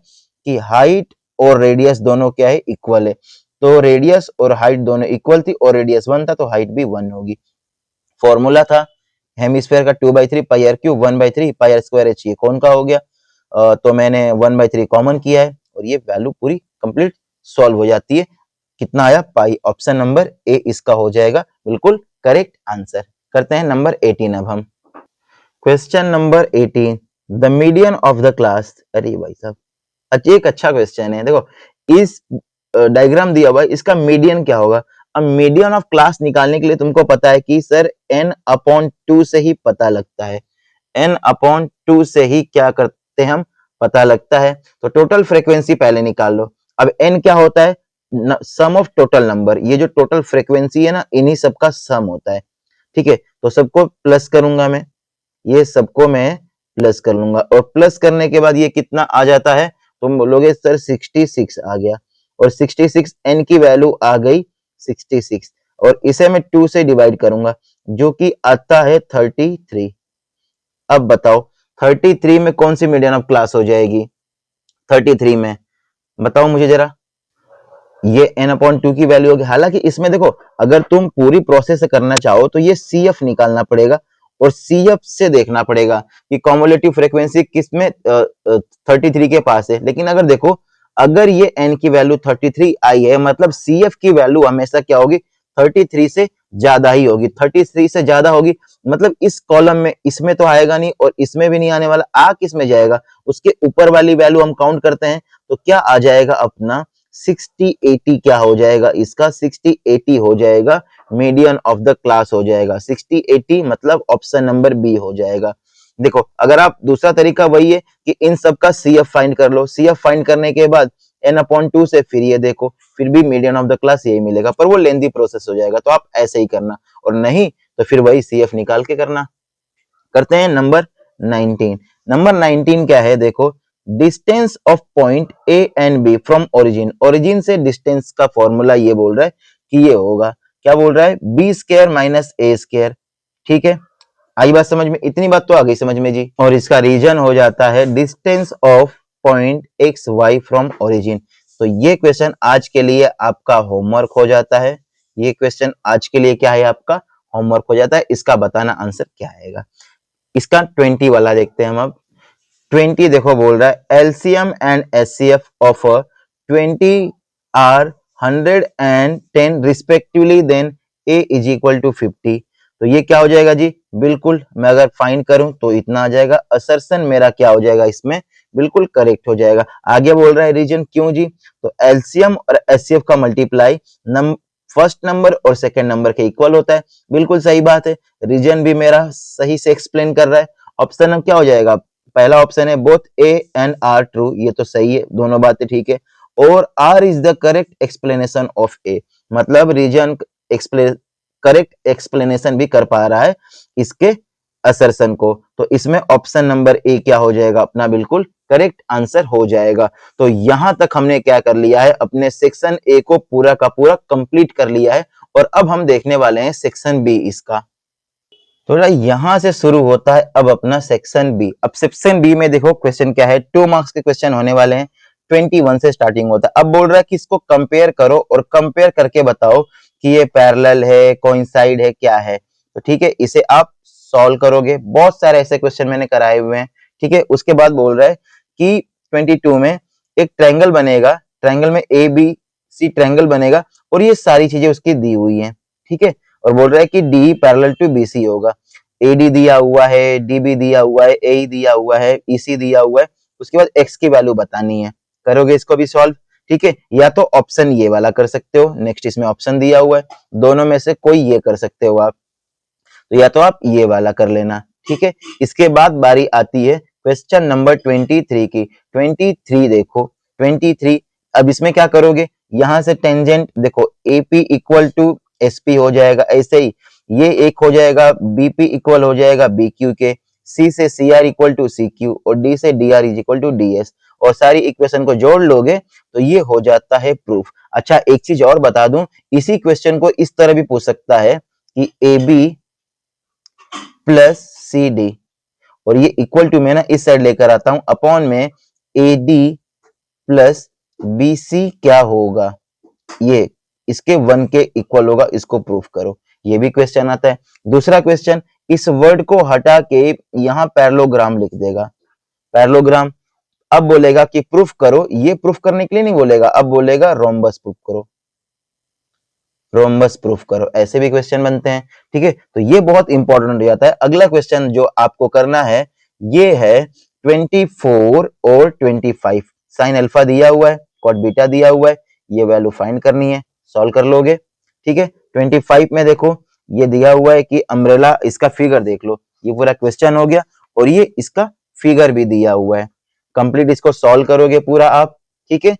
कि हाइट और रेडियस दोनों क्या है इक्वल है, तो रेडियस और हाइट दोनों इक्वल थी और रेडियस 1 था तो हाइट भी 1 होगी। फॉर्मूला था हेमिस्फीयर का 2/3 pi r cube 1/3 pi r square h, ये कौन का हो गया, तो मैंने 1/3 कॉमन किया है और ये वैल्यू पूरी कंप्लीट सॉल्व हो जाती है, कितना आया पाई, ऑप्शन नंबर ए इसका हो जाएगा बिल्कुल करेक्ट आंसर। करते हैं नंबर 18 अब हम, question number 18, the median of the class, अरे भाई साहब एक अच्छा क्वेश्चन है, देखो इस डायग्राम दिया हुआ है, इसका मीडियन क्या होगा। अब मीडियन ऑफ क्लास निकालने के लिए तुमको पता है कि सर n/2 से ही पता लगता है, n/2 से ही क्या करते हैं हम, पता लगता है। तो टोटल फ्रीक्वेंसी पहले निकाल लो। अब n क्या होता है, सम ऑफ टोटल नंबर, ये जो टोटल फ्रीक्वेंसी है ना, इन्हीं सबका सम होता है, ठीक है। तो सबको प्लस करूंगा मैं, ये सबको मैं प्लस कर लूंगा, और प्लस करने के बाद ये कितना आ जाता है, तुम बोलोगे सर 66 आ गया, और 66 n की वैल्यू आ गई 66, और इसे मैं 2 से डिवाइड करूंगा जो कि आता है 33। अब बताओ 33 में कौन सी मीडियन ऑफ क्लास हो जाएगी, 33 में बताओ मुझे जरा, ये n/2 की वैल्यू होगी। हालांकि इसमें देखो अगर तुम पूरी प्रोसेस से करना चाहो तो ये CF निकालना पड़ेगा, और CF से देखना पड़ेगा कि कॉम्युलेटिव फ्रीक्वेंसी किसमें 33 के पास है। लेकिन अगर देखो अगर ये n की वैल्यू 33 आई है, मतलब CF की वैल्यू हमेशा क्या होगी, 33 से ज्यादा ही होगी, 33 से ज्यादा होगी, मतलब इस कॉलम में इसमें तो आएगा नहीं और इसमें भी नहीं आने वाला, आ किस में जाएगा, उसके ऊपर वाली वैल्यू हम काउंट करते हैं, तो क्या आ जाएगा अपना 60-80, क्या हो जाएगा इसका 60-80 हो जाएगा, मीडियन ऑफ द क्लास हो जाएगा 60-80, मतलब ऑप्शन नंबर बी हो जाएगा। देखो अगर आप दूसरा तरीका वही है कि इन सब का CF फाइंड कर लो, CF फाइंड करने के बाद n/2 से फिर ये देखो, फिर भी मीडियन ऑफ द क्लास यही मिलेगा, पर वो लेंथी प्रोसेस हो जाएगा, तो आप ऐसे ही करना, और नहीं तो फिर वही CF निकाल के करना। करते हैं नंबर 19। नंबर 19 क्या है, देखो distance of point A and B from origin, origin से डिस्टेंस का फॉर्मूला ये बोल रहा है कि ये होगा, क्या बोल रहा है, b² - a², ठीक है। आई बात समझ में, इतनी बात तो आ गई समझ में जी। और इसका रीजन हो जाता है distance of point XY from origin, तो ये क्वेश्चन आज के लिए आपका होमवर्क हो जाता है। ये क्वेश्चन आज के लिए क्या है, आपका होमवर्क हो जाता है। इसका बताना आंसर क्या आएगा। इसका 20 वाला देखते हैं हम अब। 20 देखो बोल रहा है LCM and HCF of 20 are 110 respectively, then A is equal to 50। तो ये क्या हो जाएगा जी, बिल्कुल मैं अगर फाइंड करूं तो इतना आ जाएगा। असर्शन मेरा क्या हो जाएगा, इसमें बिल्कुल करेक्ट हो जाएगा। आगे बोल रहा है रीजन क्यों जी, तो एलसीएम और एचसीएफ का मल्टीप्लाई फर्स्ट नंबर और सेकंड नंबर के इक्वल होता है। बिल्कुल सही बात है, रीजन भी मेरा सही से एक्सप्लेन कर रहा है। ऑप्शन क्या हो जाएगा, पहला ऑप्शन है both A and R true, ये तो सही है, दोनों बातें ठीक है। और R is the correct explanation of A, मतलब रीजन करेक्ट एक्सप्लेनेशन भी कर पा रहा है इसके असर्शन को। तो इसमें ऑप्शन नंबर ए क्या हो जाएगा, अपना बिल्कुल करेक्ट आंसर हो जाएगा। तो यहां तक हमने क्या कर लिया है, अपने सेक्शन ए को पूरा का पूरा कंप्लीट कर लिया है। और अब हम देखने वाले हैं सेक्शन बी इसका। थोड़ा यहां से शुरू होता है अब अपना सेक्शन बी। अब सेक्शन बी में देखो क्वेश्चन क्या है, 2 मार्क्स के क्वेश्चन होने वाले हैं। 21 से स्टार्टिंग होता है। अब बोल रहा है कि इसको कंपेयर करो और कंपेयर करके बताओ कि ये पैरेलल है, कोइंसाइड है, क्या है। तो ठीक है, इसे आप सॉल्व करोगे। बहुत सारे ऐसे क्वेश्चन मैंने कराए हुए हैं। ठीक है, उसके बाद बोल रहा है कि 22 में एक ट्रायंगल बनेगा, ट्रायंगल में ए बी सी ट्रायंगल बनेगा और ये सारी चीजें उसकी दी हुई हैं। ठीक है, और बोल रहा है कि डी पैरेलल टू बीसी होगा। एडी दिया हुआ है, डीबी दिया हुआ है, ए दिया हुआ है, ईसी दिया हुआ है। उसके बाद एक्स की वैल्यू बतानी है। करोगे इसको भी सॉल्व। ठीक है, या तो ऑप्शन ये वाला कर सकते हो, नेक्स्ट इसमें ऑप्शन दिया हुआ है, दोनों में से कोई ये कर सकते हो आप। तो या तो आप ये वाला कर लेना। ठीक है, इसके बाद बारी आती है क्वेश्चन नंबर 23 की। 23 देखो, 23 अब इसमें क्या करोगे, यहां से टेंजेंट देखो एपी इक्वल टू एसपी हो जाएगा, ऐसे ही ये एक हो जाएगा, बीपी इक्वल हो जाएगा बीक्यू के, सी से C R equal to C Q और डी से D R is equal to D S. और सारी इक्वेशन को जोड़ लोगे तो ये हो जाता है प्रूफ। अच्छा एक चीज और बता दूं, इसी क्वेश्चन को इस तरह भी पूछ सकता है कि A B plus C D, और ये इक्वल टू में ना इस साइड लेकर आता हूं, अपॉन में A D plus B C क्या होगा, ये इसके 1 के इक्वल होगा, इसको प्रूफ करो। ये भी क्वेश्चन आता है। दूसरा क्वेश्चन, इस वर्ड को हटा के यहां पैरेललोग्राम लिख देगा, पैरेललोग्राम। अब बोलेगा कि प्रूफ करो, ये प्रूफ करने के लिए नहीं बोलेगा, अब बोलेगा रोम्बस प्रूफ करो, रोम्बस प्रूफ करो। ऐसे भी क्वेश्चन बनते हैं। ठीक है, तो ये बहुत इंपॉर्टेंट हो जाता है। अगला क्वेश्चन जो आपको करना है ये है 24 और 25। साइन अल्फा दिया हुआ है, कॉट बीटा दिया हुआ है, ये वैल्यू फाइंड करनी है, सॉल्व कर लोगे। ठीक है, 25 में देखो ये दिया हुआ है कि अम्ब्रेला, इसका फिगर देख लो, ये पूरा क्वेश्चन हो गया और ये इसका फिगर भी दिया हुआ है। कंप्लीट इसको सॉल्व करोगे पूरा आप। ठीक है,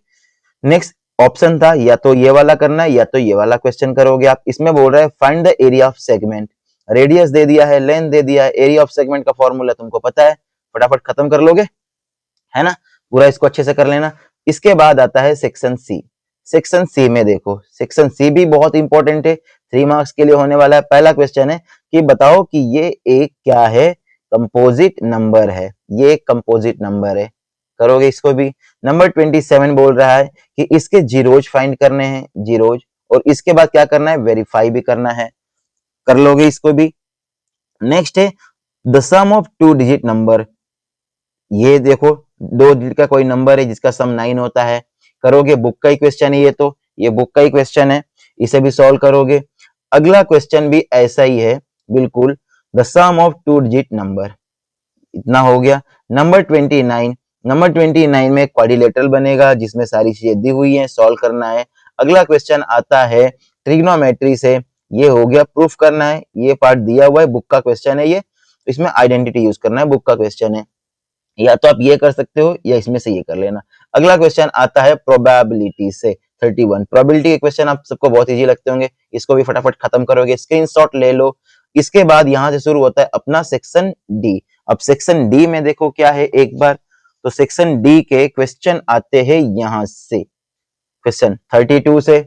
नेक्स्ट ऑप्शन था या तो ये वाला करना है या तो ये वाला क्वेश्चन करोगे आप। इसमें बोल रहा है find the area of segment. Radius दे दिया है, लेंथ दे दिया है, एरिया ऑफ सेगमेंट का फॉर्मूला तुमको पता है, फटाफट खत्म कर लोगे, है ना। पूरा इसको अच्छे से कर लेना। इसके बाद आता है सेक्शन सी। सेक्शन सी में देखो, सेक्शन सी भी बहुत इंपॉर्टेंट है, 3 मार्क्स के लिए होने वाला है। पहला क्वेश्चन है कि बताओ कि ये एक क्या है, कंपोजिट नंबर है, ये एक कंपोजिट नंबर है। करोगे इसको भी। नंबर 27 बोल रहा है कि इसके जीरोज फाइंड करने हैं, जीरोज, और इसके बाद क्या करना है, वेरीफाई भी करना है। कर लोगे इसको भी। नेक्स्ट है the sum of 2 digit number. ये देखो 2 डिजिट का कोई नंबर है जिसका सम 9 होता है। करोगे, बुक का ही क्वेश्चन है ये, तो ये बुक का ही क्वेश्चन है, इसे भी सॉल्व करोगे। अगला क्वेश्चन भी ऐसा ही है बिल्कुल, the sum of 2 digit number, इतना हो गया। नंबर 29, नंबर 29 में क्वाड्रिलेटरल बनेगा जिसमें सारी चीजें दी हुई हैं, सॉल्व करना है। अगला क्वेश्चन आता है ट्रिग्नोमेट्री से, ये हो गया, प्रूफ करना है, ये पार्ट दिया हुआ है, बुक का क्वेश्चन है ये, इसमें आइडेंटिटी यूज करना है, बुक का क्वेश्चन है। या तो आप ये कर सकते हो या इसमें से ये कर लेना। अगला क्वेश्चन आता है प्रोबेबिलिटी से, 31। प्रोबेबिलिटी के क्वेश्चन आप सबको बहुत इजी लगते होंगे, इसको भी फटाफट खत्म करोगे, स्क्रीनशॉट ले लो। इसके बाद यहां से शुरू होता है अपना सेक्शन डी। अब सेक्शन डी में देखो क्या है एक बार, तो सेक्शन डी के क्वेश्चन आते हैं यहां से, क्वेश्चन 32 से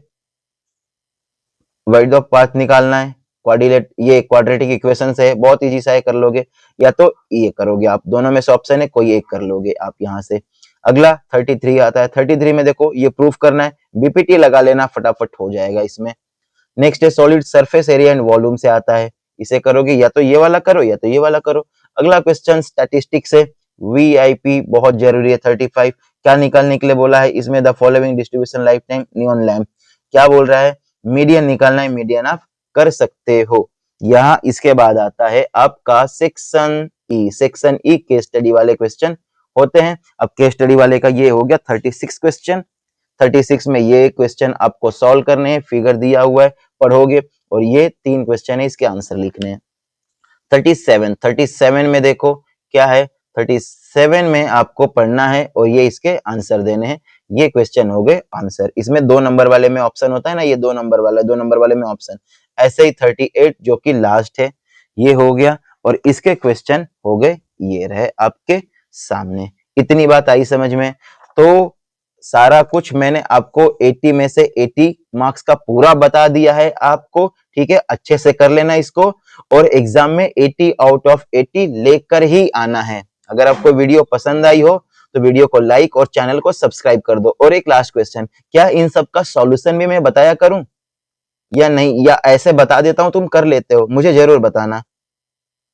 वर्ड ऑफ पाथ निकालना है, ये क्वाड्रेटिक इक्वेशन है, बहुत इजी सा है, कर लोगे। या तो ये करोगे आप, दोनों में से ऑप्शन है, कोई एक कर लोगे आप यहां से। अगला 33 आता है। 33 में देखो ये प्रूफ करना है, बीपीटी लगा लेना, फटाफट हो जाएगा इसमें। नेक्स्ट है solid surface area and volume से आता है, इसे करोगे या तो ये वाला करो या तो ये वाला करो। अगला क्वेश्चन स्टैटिस्टिक्स है, वीआईपी बहुत जरूरी है। 35 क्या निकालने के लिए बोला है इसमें, the following distribution life time neon lamp, क्या बोल रहा है, मीडियन निकालना है, मीडियन आप कर सकते हो। यहाँ इसके बाद आता है आपका section E. Section E case study वाले क्वेश्चन होते हैं। अब केस स्टडी वाले का ये हो गया 36 क्वेश्चन। 36 में ये क्वेश्चन आपको सॉल्व करने हैं, फिगर दिया हुआ है, पढ़ोगे, और ये 3 क्वेश्चन है, इसके आंसर लिखने हैं। 37 में देखो क्या है, 37 में आपको पढ़ना है और ये इसके आंसर देने हैं। ये क्वेश्चन हो गए आंसर। इसमें 2 नंबर वाले में ऑप्शन होता है ना, ये 2 नंबर वाला, 2 नंबर वाले में ऑप्शन। ऐसे ही 38 जो कि लास्ट है, ये हो गया, और इसके क्वेश्चन हो गए, ये रहे आपके सामने। इतनी बात आई समझ में? तो सारा कुछ मैंने आपको 80 में से 80 मार्क्स का पूरा बता दिया है आपको, ठीक है। अच्छे से कर लेना इसको, और एग्जाम में 80 आउट ऑफ 80 लेकर ही आना है। अगर आपको वीडियो पसंद आई हो तो वीडियो को लाइक और चैनल को सब्सक्राइब कर दो। और एक लास्ट क्वेश्चन, क्या इन सब का सॉल्यूशन भी मैं बताया करूं या नहीं, या ऐसे बता देता हूं तुम कर लेते हो, मुझे जरूर बताना।